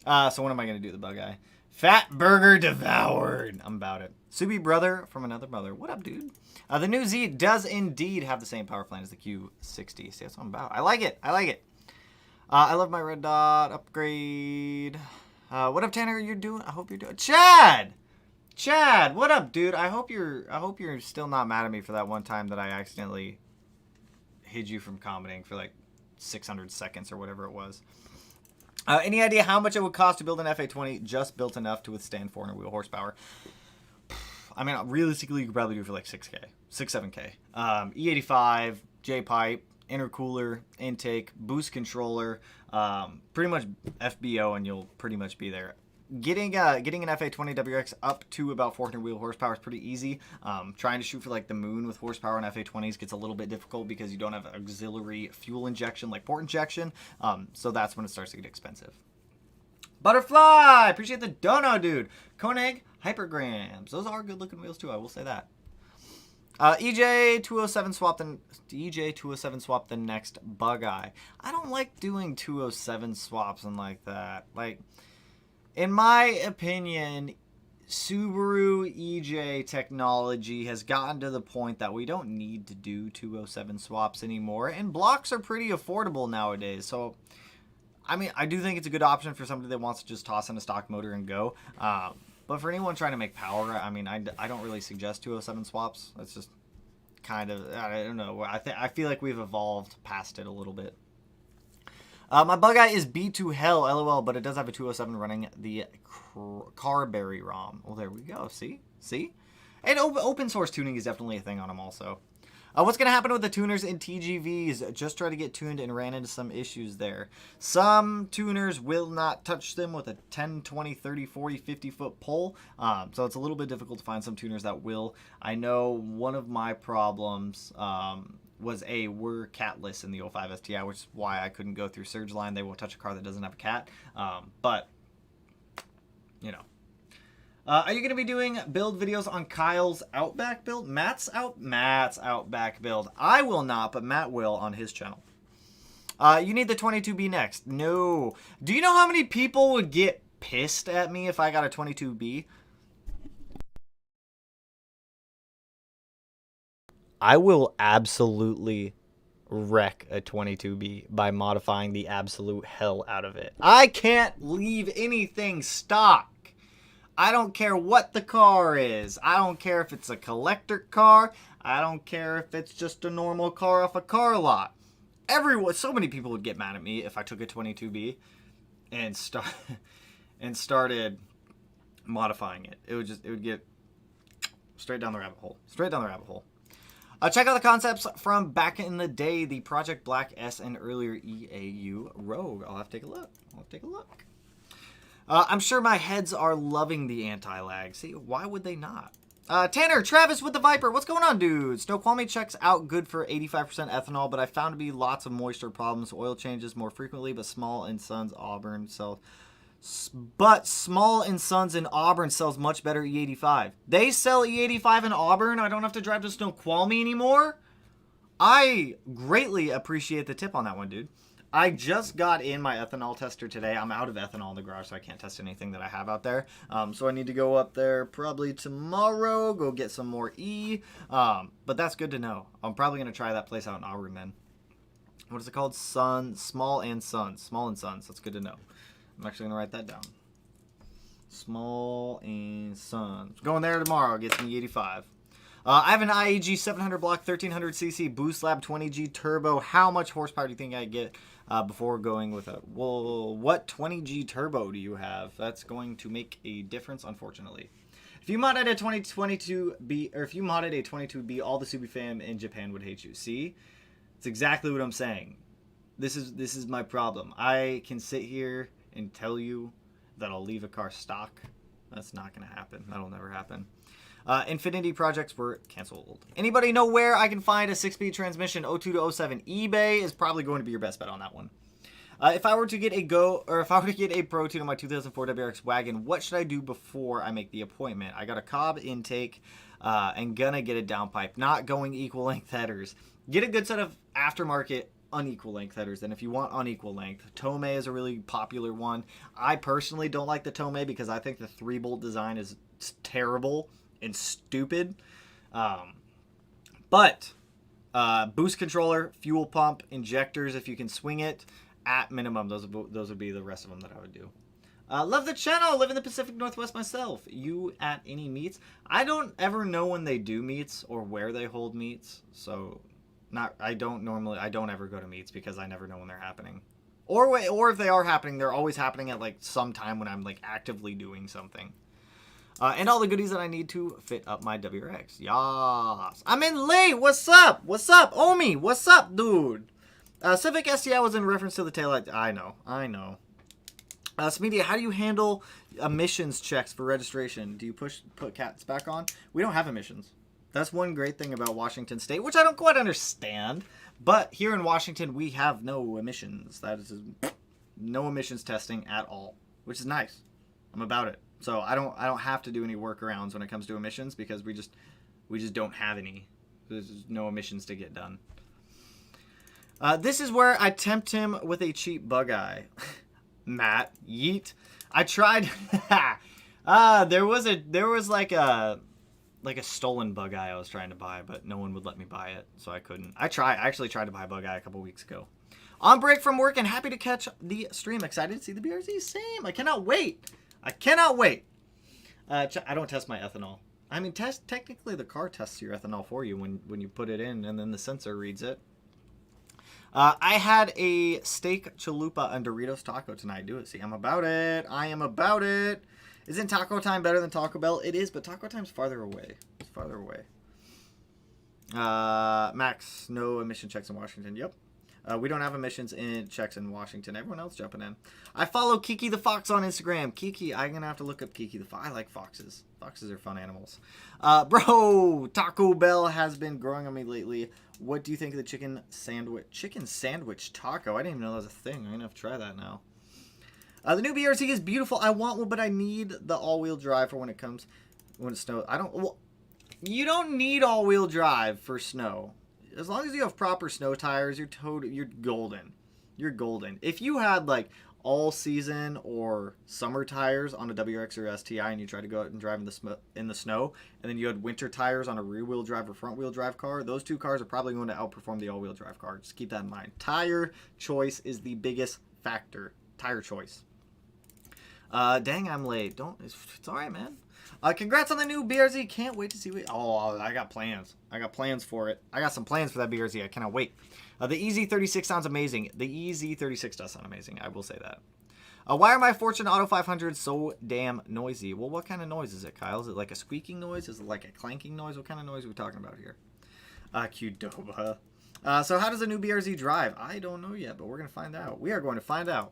what am I going to do? The bug guy. Fat burger devoured. I'm about it. Subi brother from another mother. What up, dude? The new Z does indeed have the same power plant as the Q60. See, that's what I'm about. I like it. I like it. I love my red dot upgrade. What up, Tanner? You're doing? I hope you're doing. Chad, what up, dude? I hope you're still not mad at me for that one time that I accidentally hid you from commenting for like 600 seconds or whatever it was. Any idea how much it would cost to build an FA20 just built enough to withstand 400 wheel horsepower? I mean, realistically, you could probably do it for like 6K, 7K. E85, J-pipe, intercooler, intake, boost controller, pretty much FBO, and you'll pretty much be there. Getting an FA20 WX up to about 400 wheel horsepower is pretty easy. Trying to shoot for like the moon with horsepower on FA20s gets a little bit difficult because you don't have auxiliary fuel injection like port injection. So that's when it starts to get expensive. Butterfly! Appreciate the dono, dude. Koenig Hypergrams. Those are good looking wheels too, I will say that. EJ207 swap the next bug eye. I don't like doing 207 swaps and like that. Like, in my opinion, Subaru EJ technology has gotten to the point that we don't need to do 207 swaps anymore, and blocks are pretty affordable nowadays. So, I mean, I do think it's a good option for somebody that wants to just toss in a stock motor and go. But for anyone trying to make power, I mean, I don't really suggest 207 swaps. That's just kind of, I don't know. I feel like we've evolved past it a little bit. My bug eye is beat to hell, lol, but it does have a 207 running the Carberry ROM. Well, there we go. See? And open source tuning is definitely a thing on them also. What's going to happen with the tuners in TGVs? Just try to get tuned and ran into some issues there. Some tuners will not touch them with a 10, 20, 30, 40, 50 foot pole. So it's a little bit difficult to find some tuners that will. I know one of my problems was we're catless in the 05 STI, which is why I couldn't go through Surgeline. They won't touch a car that doesn't have a cat. But, you know. Are you going to be doing build videos on Kyle's Outback build? Matt's Outback build. I will not, but Matt will on his channel. You need the 22B next. No. Do you know how many people would get pissed at me if I got a 22B? I will absolutely wreck a 22B by modifying the absolute hell out of it. I can't leave anything stock. I don't care what the car is. I don't care if it's a collector car. I don't care if it's just a normal car off a car lot. So many people would get mad at me if I took a 22B and started modifying it. It would get straight down the rabbit hole. Check out the concepts from back in the day, the Project Black S and earlier EAU Rogue. I'll have to take a look. I'm sure my heads are loving the anti-lag. See, why would they not? Tanner, Travis with the Viper. What's going on, dude? Snoqualmie checks out good for 85% ethanol, but I found to be lots of moisture problems. Oil changes more frequently, but Small and Sons Auburn sells. But Small and Sons in Auburn sells much better E85. They sell E85 in Auburn. I don't have to drive to Snoqualmie anymore. I greatly appreciate the tip on that one, dude. I just got in my ethanol tester today. I'm out of ethanol in the garage, so I can't test anything that I have out there. So I need to go up there probably tomorrow, go get some more E. But that's good to know. I'm probably going to try that place out in Auburn then. What is it called? Small and Sons. That's good to know. I'm actually going to write that down. Small and Sons. Going there tomorrow. Get some E85. I have an IAG 700 block 1300cc Boost Lab 20G turbo. How much horsepower do you think I get before going with a... Well, what 20G turbo do you have? That's going to make a difference, unfortunately. If you modded a 2022B, or if you modded a 22B, all the Subi fam in Japan would hate you. See? It's exactly what I'm saying. This is my problem. I can sit here and tell you that I'll leave a car stock. That's not going to happen. That'll never happen. Infinity projects were canceled. Anybody know where I can find a 6-speed transmission 02 to 07? eBay is probably going to be your best bet on that one. If I were to get a Pro Tune on my 2004 WRX wagon, what should I do before I make the appointment? I got a Cobb intake and gonna get a downpipe. Not going equal length headers. Get a good set of aftermarket unequal length headers than if you want unequal length. Tomei is a really popular one. I personally don't like the Tomei because I think the 3-bolt design is terrible and stupid. But boost controller, fuel pump, injectors if you can swing it, at minimum, those would be the rest of them that I would do. Love the channel. Live in the Pacific Northwest myself. You at any meets? I don't ever know when they do meets or where they hold meets. So, I don't ever go to meets because I never know when they're happening. Or if they are happening, they're always happening at like some time when I'm like actively doing something. And all the goodies that I need to fit up my WRX. Yas. I'm in late. What's up? What's up? Omi, what's up, dude? Civic STI was in reference to the taillight. I know. Smedia, how do you handle emissions checks for registration? Do you put cats back on? We don't have emissions. That's one great thing about Washington State, which I don't quite understand. But here in Washington, we have no emissions. That is no emissions testing at all, which is nice. I'm about it. So I don't have to do any workarounds when it comes to emissions because we just don't have any. There's no emissions to get done. This is where I tempt him with a cheap bug eye. Matt, yeet. I tried. There was like a stolen bug eye I was trying to buy, but no one would let me buy it, so I couldn't. I actually tried to buy a bug eye a couple weeks ago. On break from work and happy to catch the stream. Excited to see the BRZ. Same. I cannot wait. I don't test my ethanol. I mean, technically the car tests your ethanol for you when you put it in, and then the sensor reads it. I had a steak chalupa and Doritos taco tonight. Do it. See, I'm about it. I am about it. Isn't Taco Time better than Taco Bell? It is, but Taco Time's farther away. It's farther away. Max, no emission checks in Washington. Yep. We don't have emissions checks in Washington. Everyone else jumping in. I follow Kiki the Fox on Instagram. Kiki, I'm going to have to look up Kiki the Fox. I like foxes. Foxes are fun animals. Bro, Taco Bell has been growing on me lately. What do you think of the chicken sandwich taco? I didn't even know that was a thing. I'm going to have to try that now. The new BRZ is beautiful. I want one, but I need the all-wheel drive for when it snows. You don't need all-wheel drive for snow. As long as you have proper snow tires, you're golden. You're golden. If you had like all season or summer tires on a WRX or STI and you try to go out and drive in the snow, and then you had winter tires on a rear-wheel drive or front-wheel drive car, those two cars are probably going to outperform the all-wheel drive car. Just keep that in mind. Tire choice is the biggest factor. Tire choice. Dang, I'm late. It's all right, man. Congrats on the new BRZ. Can't wait to see it. Oh, I got plans. I got plans for it. I got some plans for that BRZ. I cannot wait. The EZ36 sounds amazing. The EZ36 does sound amazing. I will say that. Why are my Fortune Auto 500s so damn noisy? Well, what kind of noise is it, Kyle? Is it like a squeaking noise? Is it like a clanking noise? What kind of noise are we talking about here? Qdoba. So how does a new BRZ drive? I don't know yet, but we're going to find out. We are going to find out.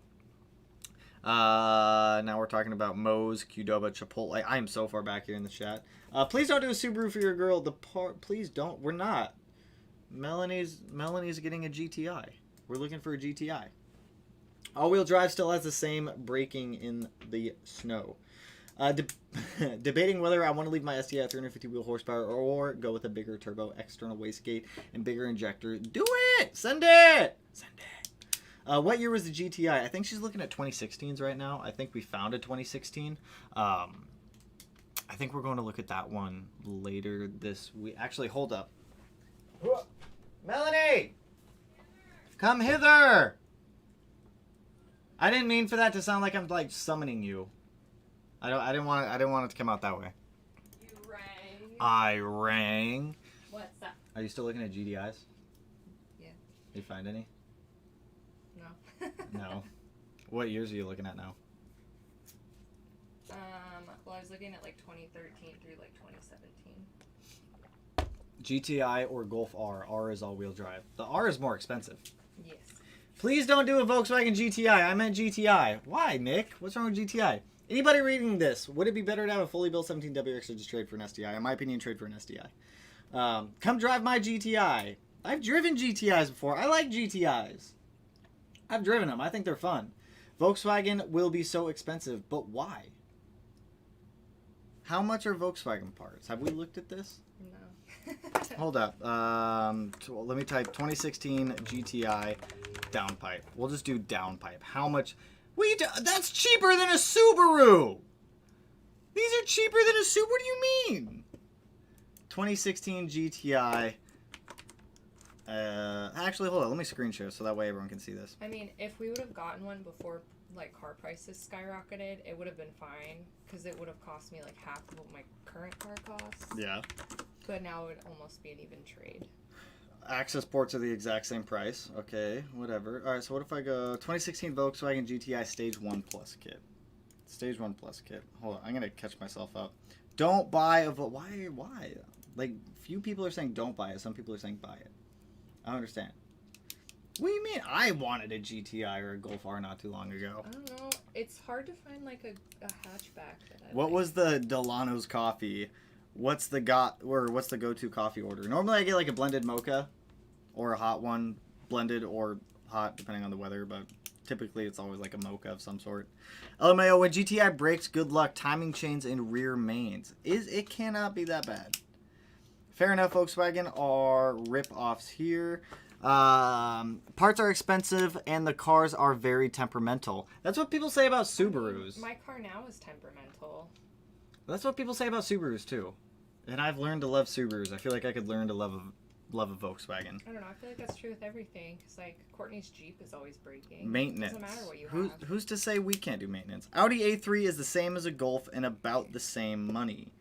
Now we're talking about Moe's, Qdoba, Chipotle. I am so far back here in the chat. Please don't do a Subaru for your girl. Please don't. We're not. Melanie's getting a GTI. We're looking for a GTI. All-wheel drive still has the same braking in the snow. Debating whether I want to leave my STI at 350 wheel horsepower or go with a bigger turbo, external wastegate, and bigger injector. Do it! Send it! Send it! What year was the GTI? I think she's looking at 2016s right now. I think we found a 2016. I think we're going to look at that one later this week. Actually, hold up. Melanie! Come hither! I didn't mean for that to sound like I'm like summoning you. I didn't want it to come out that way. You rang. I rang. What's up? Are you still looking at GDIs? Yeah. Did you find any? No. No. What years are you looking at now? Well, I was looking at like 2013 through like 2017. GTI or Golf R. R is all-wheel drive. The R is more expensive. Yes. Please don't do a Volkswagen GTI. I meant GTI. Why, Nick? What's wrong with GTI? Anybody reading this, would it be better to have a fully built 17 WRX or just trade for an STI? In my opinion, trade for an STI. Come drive my GTI. I've driven GTIs before. I like GTIs. I've driven them. I think they're fun. Volkswagen will be so expensive, but why? How much are Volkswagen parts? Have we looked at this? No. Hold up. Let me type 2016 GTI downpipe. We'll just do downpipe. How much? That's cheaper than a Subaru. These are cheaper than a Subaru. What do you mean? 2016 GTI. Actually, hold on. Let me screen share so that way everyone can see this. I mean, if we would have gotten one before like car prices skyrocketed, it would have been fine because it would have cost me like half of what my current car costs. Yeah. But now it would almost be an even trade. Access ports are the exact same price. Okay, whatever. All right, so what if I go 2016 Volkswagen GTI Stage 1 Plus kit? Stage 1 Plus kit. Hold on, I'm going to catch myself up. Don't buy a Why? Like, few people are saying don't buy it. Some people are saying buy it. I don't understand. What do you mean? I wanted a GTI or a Golf R not too long ago. I don't know. It's hard to find like a hatchback that I What like. was the Delano's coffee? What's the go-to coffee order? Normally I get like a blended mocha or a hot one, blended or hot depending on the weather, but typically it's always like a mocha of some sort. LMAO, when GTI breaks, good luck. Timing chains and rear mains. It cannot be that bad. Fair enough, Volkswagen are rip-offs here. Parts are expensive and the cars are very temperamental. That's what people say about Subarus. My car now is temperamental. That's what people say about Subarus too. And I've learned to love Subarus. I feel like I could learn to love a Volkswagen. I don't know. I feel like that's true with everything. Because, like, Courtney's Jeep is always breaking. Maintenance. It doesn't matter what you Who's, have. who's to say we can't do maintenance? Audi A3 is the same as a Golf and about the same money.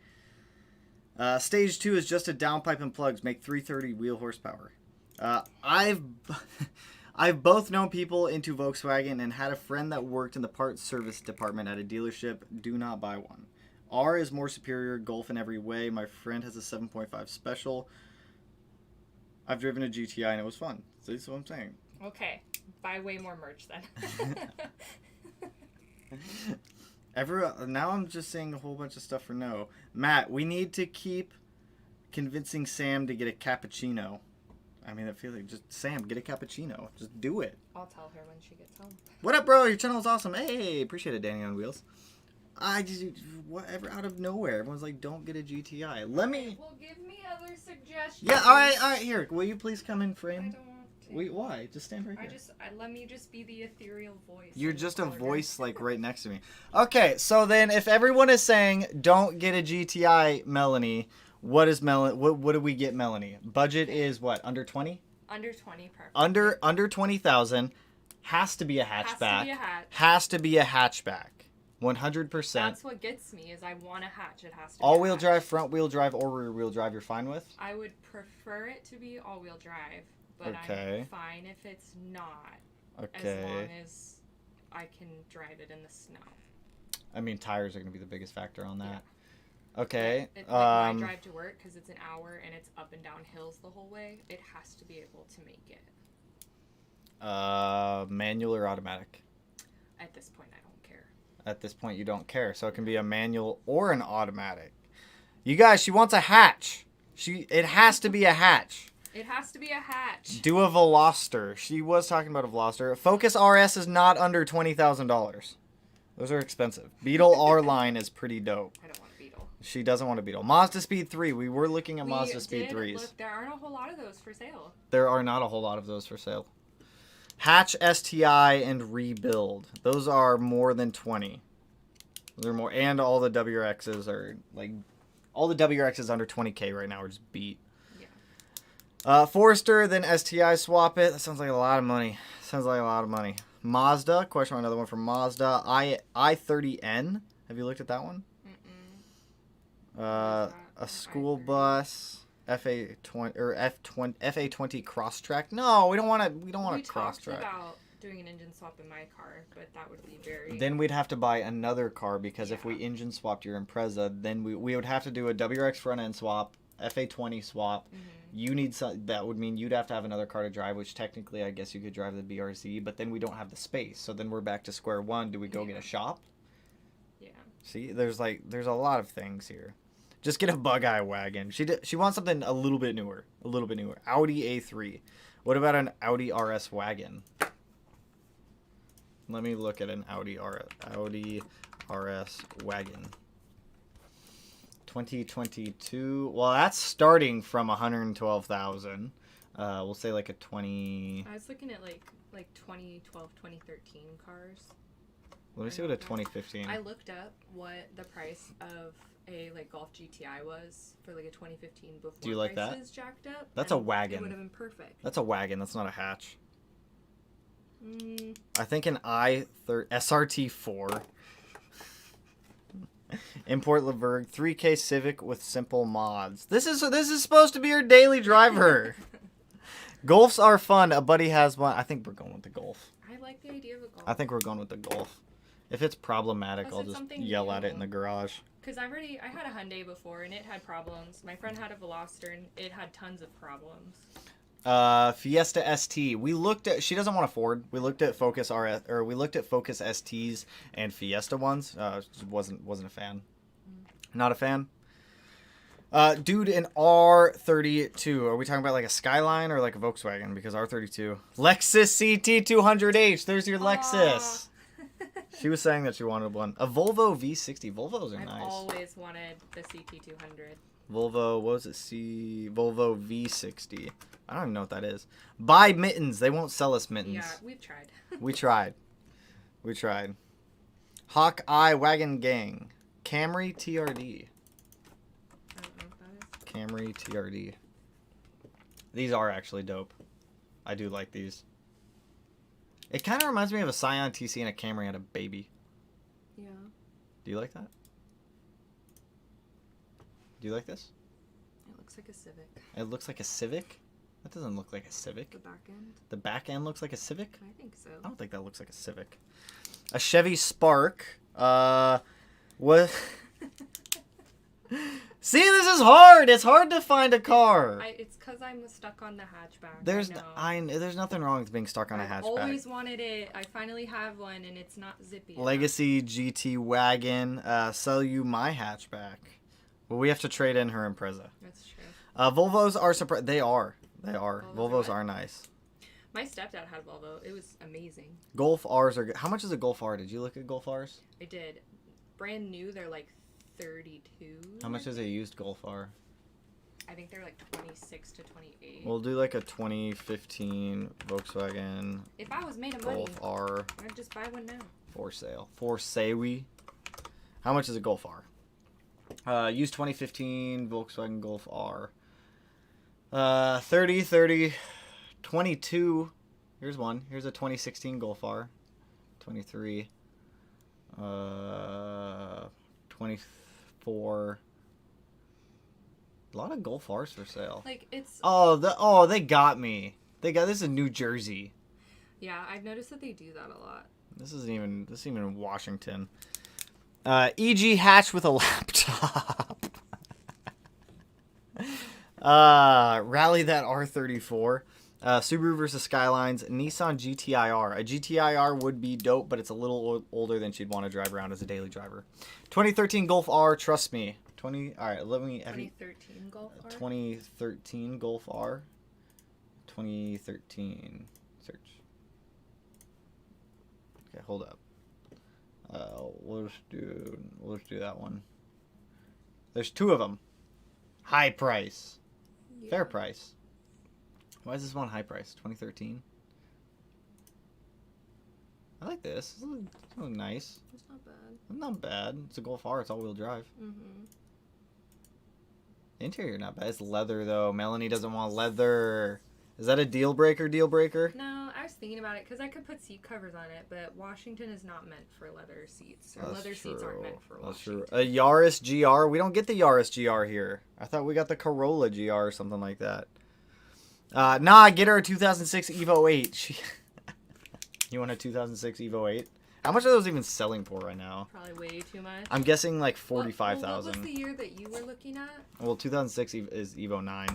Stage 2 is just a downpipe and plugs. Make 330 wheel horsepower. I've both known people into Volkswagen and had a friend that worked in the parts service department at a dealership. Do not buy one. R is more superior, Golf in every way. My friend has a 7.5 special. I've driven a GTI and it was fun. See, that's what I'm saying. Okay. Buy way more merch then. Now I'm just saying a whole bunch of stuff for no. Matt, we need to keep convincing Sam to get a cappuccino. I mean, I feel like just Sam, get a cappuccino. Just do it. I'll tell her when she gets home. What up, bro? Your channel is awesome. Hey, appreciate it, Danny on Wheels. I just whatever out of nowhere. Everyone's like, don't get a GTI. Let me. Well, give me other suggestions. Yeah, all right. Here, will you please come in I frame? don't want to. Wait, why? Just stand right here. Let me just be the ethereal voice. You're in the just a corner. voice like right next to me. Okay, so then if everyone is saying don't get a GTI, Melanie, what do we get, Melanie? Budget is what? Under 20? Under 20 perfect. Under 20,000. Has to be a hatchback. Has to be a hatch. Has to be a hatchback. 100%. That's what gets me is I want a hatch. It has to be All-wheel a hatch. drive, front-wheel drive, or rear-wheel drive you're fine with? I would prefer it to be all-wheel drive, but Okay. I'm fine if it's not. Okay. As long as I can drive it in the snow. I mean, tires are going to be the biggest factor on that. Okay. Like when I drive to work, because it's an hour and it's up and down hills the whole way, it has to be able to make it. Manual or automatic? At this point, I don't care. At this point, you don't care. So it can be a manual or an automatic. You guys, she wants a hatch. It has to be a hatch. It has to be a hatch. Do a Veloster. She was talking about a Veloster. Focus RS is not under $20,000. Those are expensive. Beetle R line is pretty dope. I don't want a Beetle. She doesn't want a Beetle. Mazda Speed 3. We were looking at Mazda Speed 3s. Look, there aren't a whole lot of those for sale. There are not a whole lot of those for sale. Hatch STI and rebuild. Those are more than 20. They're more, and all the WRXs are like, all the WRXs under 20K right now are just beat. Yeah. Forester, then STI swap it. That sounds like a lot of money. Sounds like a lot of money. Mazda, question mark, another one from Mazda. I30N. Have you looked at that one? Mm-mm. A school bus. FA20 or FA20 Crosstrack. No, we don't want to. We don't want a Crosstrack. We talked about doing an engine swap in my car, but that would be very. Then we'd have to buy another car because if Yeah. we engine swapped your Impreza, then we would have to do a WRX front end swap, FA20 swap. Mm-hmm. You need that would mean you'd have to have another car to drive, which technically I guess you could drive the BRZ, but then we don't have the space. So then we're back to square one. Do we go get a shop? Yeah. See, there's a lot of things here. Just get a bug-eye wagon. She wants something a little bit newer. Audi A3. What about an Audi RS wagon? Let me look at an Audi RS wagon. 2022. Well, that's starting from 112,000. We'll say like a 20. I was looking at like 2012, 2013 cars. Let me see what a 2015. I looked up what the price of a like Golf GTI was for like a 2015 before. Do you like that? Prices jacked up. That's a wagon. It would have been perfect. That's a wagon. That's not a hatch. Mm. I think an SRT4. Import Leverg 3K Civic with simple mods. This is supposed to be your daily driver. Golfs are fun. A buddy has one. I think we're going with the Golf. I like the idea of a Golf. I think we're going with the Golf. If it's problematic, Plus, I'll it's just yell new. at it in the garage. Because I had a Hyundai before and it had problems. My friend had a Veloster and it had tons of problems. Fiesta ST. We looked at. She doesn't want a Ford. We looked at Focus RS, or we looked at Focus STs and Fiesta ones. Wasn't a fan. Not a fan. Dude, an R32. Are we talking about like a Skyline or like a Volkswagen? Because R32. Lexus CT200H. There's your Lexus. She was saying that she wanted one. A Volvo V60. Volvos are I've nice. always wanted the CT200. Volvo, what was it? Volvo V60. I don't even know what that is. Buy mittens. They won't sell us mittens. Yeah, we've tried. We tried. We tried. Hawkeye Wagon Gang. Camry TRD. I don't know what that is. Camry TRD. These are actually dope. I do like these. It kind of reminds me of a Scion TC and a Camry had a baby. Yeah. Do you like that? Do you like this? It looks like a Civic. It looks like a Civic? That doesn't look like a Civic. The back end? The back end looks like a Civic? I think so. I don't think that looks like a Civic. A Chevy Spark. What? See, this is hard. It's hard to find a car. It's because I'm stuck on the hatchback. There's nothing wrong with being stuck on a I've hatchback. always wanted it. I finally have one, and it's not zippy enough. Legacy GT wagon. Sell you my hatchback. Well, we have to trade in her Impreza. That's true. Volvos are surprised. They are. Volvos Volvos are nice. My stepdad had a Volvo. It was amazing. Golf Rs are good. How much is a Golf R? Did you look at Golf Rs? I did. Brand new, they're like 32. How much is a used Golf R? I think they're like 26 to 28. We'll do like a 2015 Volkswagen If I was made of money, Golf R I'd just buy one now. for sale. For sale. How much is a Golf R? Used 2015 Volkswagen Golf R. 30, 22. Here's one. Here's a 2016 Golf R. 23. 24. A lot of Golf R's for sale. Like it's. They got me. This is in New Jersey. Yeah, I've noticed that they do that a lot. This isn't even Washington. EG hatch with a laptop. Rally that R34. Subaru versus Skylines. Nissan GTI-R. A GTI-R would be dope, but it's a little older than she'd want to drive around as a daily driver. 2013 Golf R. Trust me. All right, let me. 2013 Golf R. 2013 Golf R. 2013. Search. Okay, hold up. We'll just do that one. There's two of them. High price. Yeah. Fair price. Why is this one high price? 2013. I like this. This looks nice. It's not bad. Not bad. It's a Golf R. It's all-wheel drive. Mm-hmm. Interior not bad. It's leather though. Melanie doesn't want leather. Is that a deal breaker? No, I was thinking about it because I could put seat covers on it, but Washington is not meant for leather seats. Or leather seats aren't meant for Washington. That's true. A Yaris GR? We don't get the Yaris GR here. I thought we got the Corolla GR or something like that. Get her a 2006 Evo 8. You want a 2006 Evo 8? How much are those even selling for right now? Probably way too much. I'm guessing like 45,000. What was the year that you were looking at? Well, 2006 is Evo 9.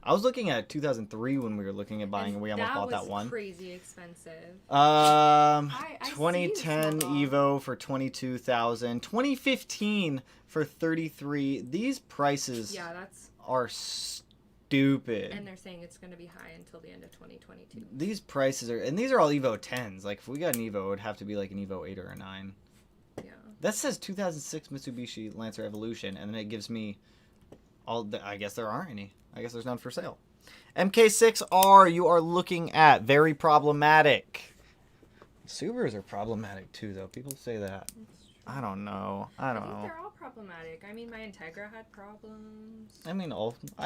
I was looking at 2003 when we were looking at buying, and we almost bought that one. That was crazy expensive. 2010 Evo for 22,000. 2015 for 33. These prices are stupid. And they're saying it's going to be high until the end of 2022. These prices are, and these are all Evo 10s. Like if we got an Evo, it would have to be like an Evo 8 or a 9. Yeah. That says 2006 Mitsubishi Lancer Evolution, and then it gives me all. I guess there aren't any. I guess there's none for sale. MK6R, you are looking at very problematic. Subarus are problematic too, though. People say that. I don't know. I don't know. They're all problematic. I mean, my Integra had problems. I mean,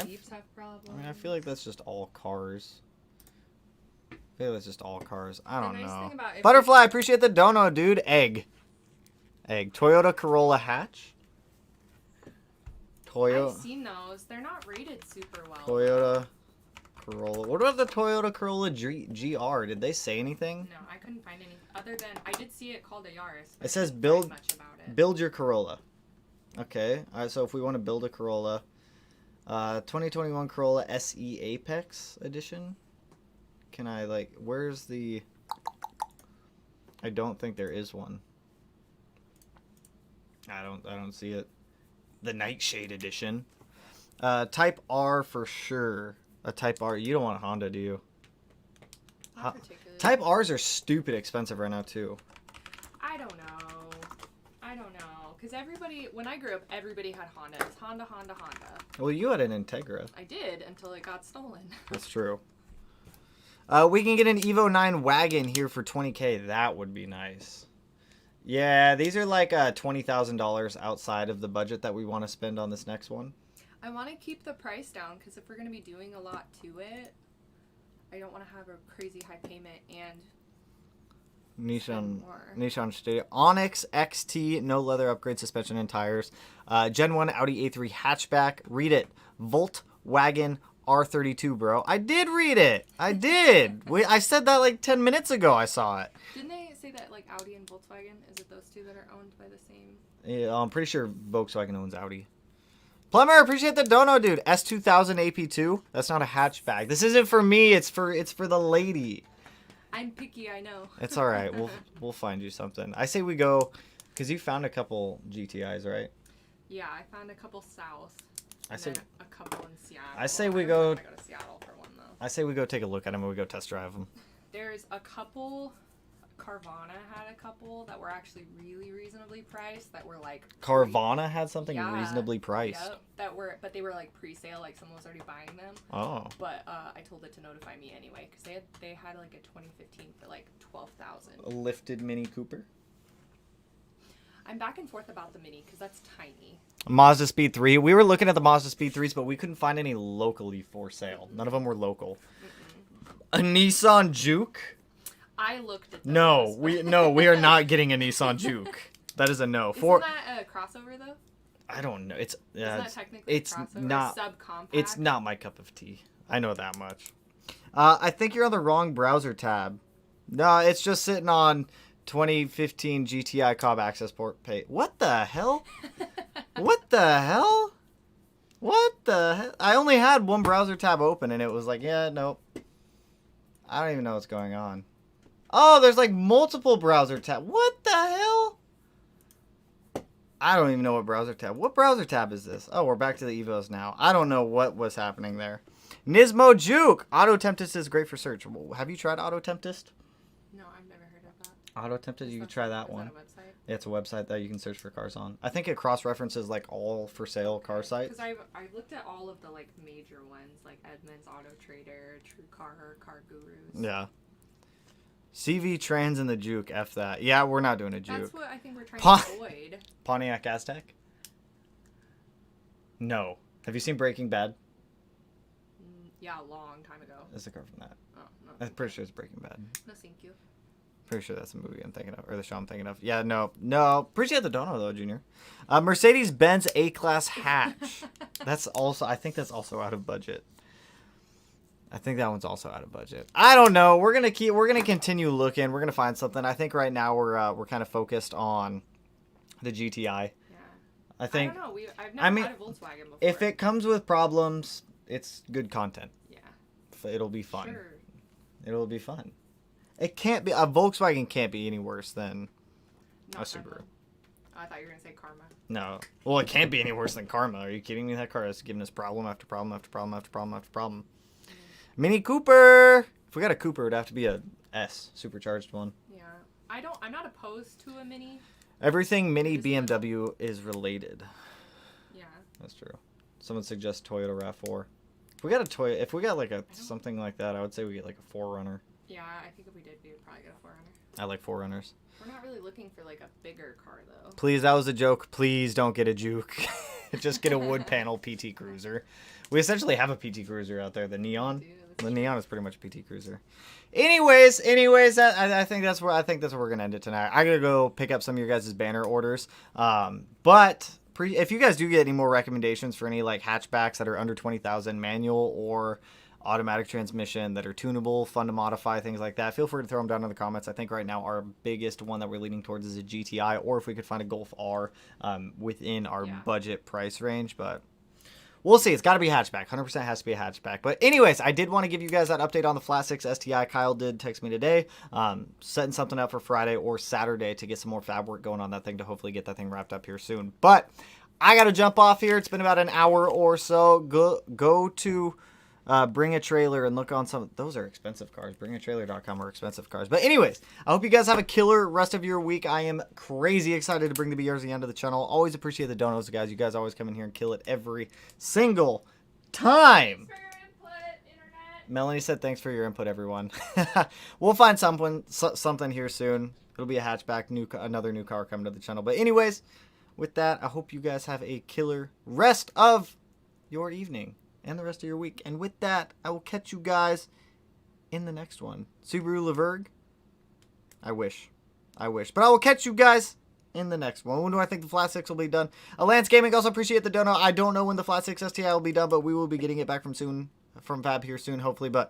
Jeeps have problems. I feel like that's just all cars. I feel like it's just all cars. I don't know. Butterfly, appreciate the dono, dude. Egg. Toyota Corolla hatch. I've seen those. They're not rated super well. Toyota Corolla. What about the Toyota Corolla GR? Did they say anything? No, I couldn't find any other than I did see it called a Yaris. It says build your Corolla. Okay. All right, so if we want to build a Corolla, 2021 Corolla SE Apex edition. Can I where's the I don't think there is one. I don't see it. The Nightshade edition. Type R for sure. A Type R. You don't want a Honda, do you? Not particularly. Type R's are stupid expensive right now too. I don't know. Because when I grew up, everybody had Hondas. Honda. Well, you had an Integra. I did until it got stolen. That's true. We can get an Evo 9 wagon here for $20K. That would be nice. Yeah, these are like $20,000 outside of the budget that we want to spend on this next one. I want to keep the price down because if we're going to be doing a lot to it, I don't want to have a crazy high payment and Nissan Studio. Onyx XT, no leather upgrade, suspension and tires. Gen 1 Audi A3 hatchback. Read it. Volkswagen R32, bro. I did read it. I did. I said that like 10 minutes ago. I saw it. Didn't they say that like Audi and Volkswagen? Is it those two that are owned by the same? Yeah, I'm pretty sure Volkswagen owns Audi. Plumber, appreciate the dono, dude. S2000 AP2. That's not a hatchback. This isn't for me. It's for the lady. I'm picky, I know. It's all right. We'll find you something. I say we go, because you found a couple GTIs, right? Yeah, I found a couple south. I say a couple in Seattle. I say we go. I go to Seattle for one though. I say we go take a look at them and we go test drive them. There's a couple. Carvana had a couple that were actually really reasonably priced. That were like. Carvana had something reasonably priced. Yep, but they were like pre-sale, like someone was already buying them. Oh. But I told it to notify me anyway because they had like a 2015 for like $12,000. A lifted Mini Cooper. I'm back and forth about the Mini because that's tiny. Mazda Speed 3. We were looking at the Mazda Speed 3s, but we couldn't find any locally for sale. None of them were local. A Nissan Juke. I looked at those. No, we are not getting a Nissan Juke. That is a no. Isn't that a crossover though? I don't know. Isn't that technically it's a crossover? Not Subcompact? It's not my cup of tea. I know that much. I think you're on the wrong browser tab. No, it's just sitting on 2015 GTI Cobb Access Port page. What the hell? What the hell? What the hell? I only had one browser tab open and it was like, yeah, nope. I don't even know what's going on. Oh, there's like multiple browser tabs. What the hell? I don't even know what browser tab. What browser tab is this? Oh, we're back to the Evos now. I don't know what was happening there. Nismo Juke. Auto Tempest is great for search. Have you tried Auto Tempest? No, I've never heard of that. Auto Tempest, you can try that one. Is that a website? Yeah, it's a website that you can search for cars on. I think it cross-references like all for sale car sites. Because I've looked at all of the like major ones like Edmunds, Auto Trader, True Car, Car Gurus. Yeah. CV Trans and the Juke. F that. Yeah, we're not doing a Juke. That's what I think we're trying to avoid. Pontiac Aztec? No. Have you seen Breaking Bad? Yeah, a long time ago. That's the car from that. Oh, no. I'm pretty sure it's Breaking Bad. No, thank you. Pretty sure that's the movie I'm thinking of, or the show I'm thinking of. Yeah, no. Appreciate the dono though, Junior. Mercedes-Benz A-Class hatch. I think that's also out of budget. I think that one's also out of budget. I don't know. We're gonna continue looking. We're gonna find something. I think right now we're kind of focused on the GTI. Yeah. I think. I don't know. I've never had a Volkswagen before. If it comes with problems, it's good content. Yeah. It'll be fun. Sure. It'll be fun. It can't be a Volkswagen can't be any worse than a Subaru. I thought you were gonna say Karma. No. Well, it can't be any worse than Karma. Are you kidding me? That car has given us problem after problem after problem after problem after problem. Mini Cooper. If we got a Cooper, it'd have to be a S, supercharged one. Yeah. I'm not opposed to a Mini. Everything mini Just BMW is related. Yeah. That's true. Someone suggests Toyota RAV4. If we got like something like that, I would say we get like a 4Runner. Yeah, I think if we did, we would probably get a 4Runner. I like 4Runners. We're not really looking for like a bigger car though. Please, that was a joke. Please don't get a juke. Just get a wood panel PT Cruiser. We essentially have a PT Cruiser out there. The Neon. The Neon is pretty much a PT Cruiser. Anyways, I think that's where we're gonna end it tonight. I gotta go pick up some of your guys' banner orders. But if you guys do get any more recommendations for any like hatchbacks that are under 20,000, manual or automatic transmission that are tunable, fun to modify, things like that, feel free to throw them down in the comments. I think right now our biggest one that we're leaning towards is a GTI, or if we could find a Golf R within our budget price range, but we'll see. It's got to be a hatchback. 100% has to be a hatchback. But anyways, I did want to give you guys that update on the Flat 6 STI. Kyle did text me today, setting something up for Friday or Saturday to get some more fab work going on that thing to hopefully get that thing wrapped up here soon. But I got to jump off here. It's been about an hour or so. Go to Bring a Trailer and look on some. Those are expensive cars. Bringatrailer.com are expensive cars. But anyways, I hope you guys have a killer rest of your week. I am crazy excited to bring the BRs the end of the channel. Always appreciate the donos, guys. You guys always come in here and kill it every single time. Thanks for your input, internet. Melanie said thanks for your input, everyone. We'll find something here soon. It'll be a hatchback, another new car coming to the channel. But anyways, with that, I hope you guys have a killer rest of your evening and the rest of your week. And with that, I will catch you guys in the next one. Subaru Leverg? I wish. But I will catch you guys in the next one. When do I think the Flat 6 will be done? Lance Gaming, also appreciate the dono. I don't know when the Flat 6 STI will be done, but we will be getting it back from Fab here soon, hopefully. But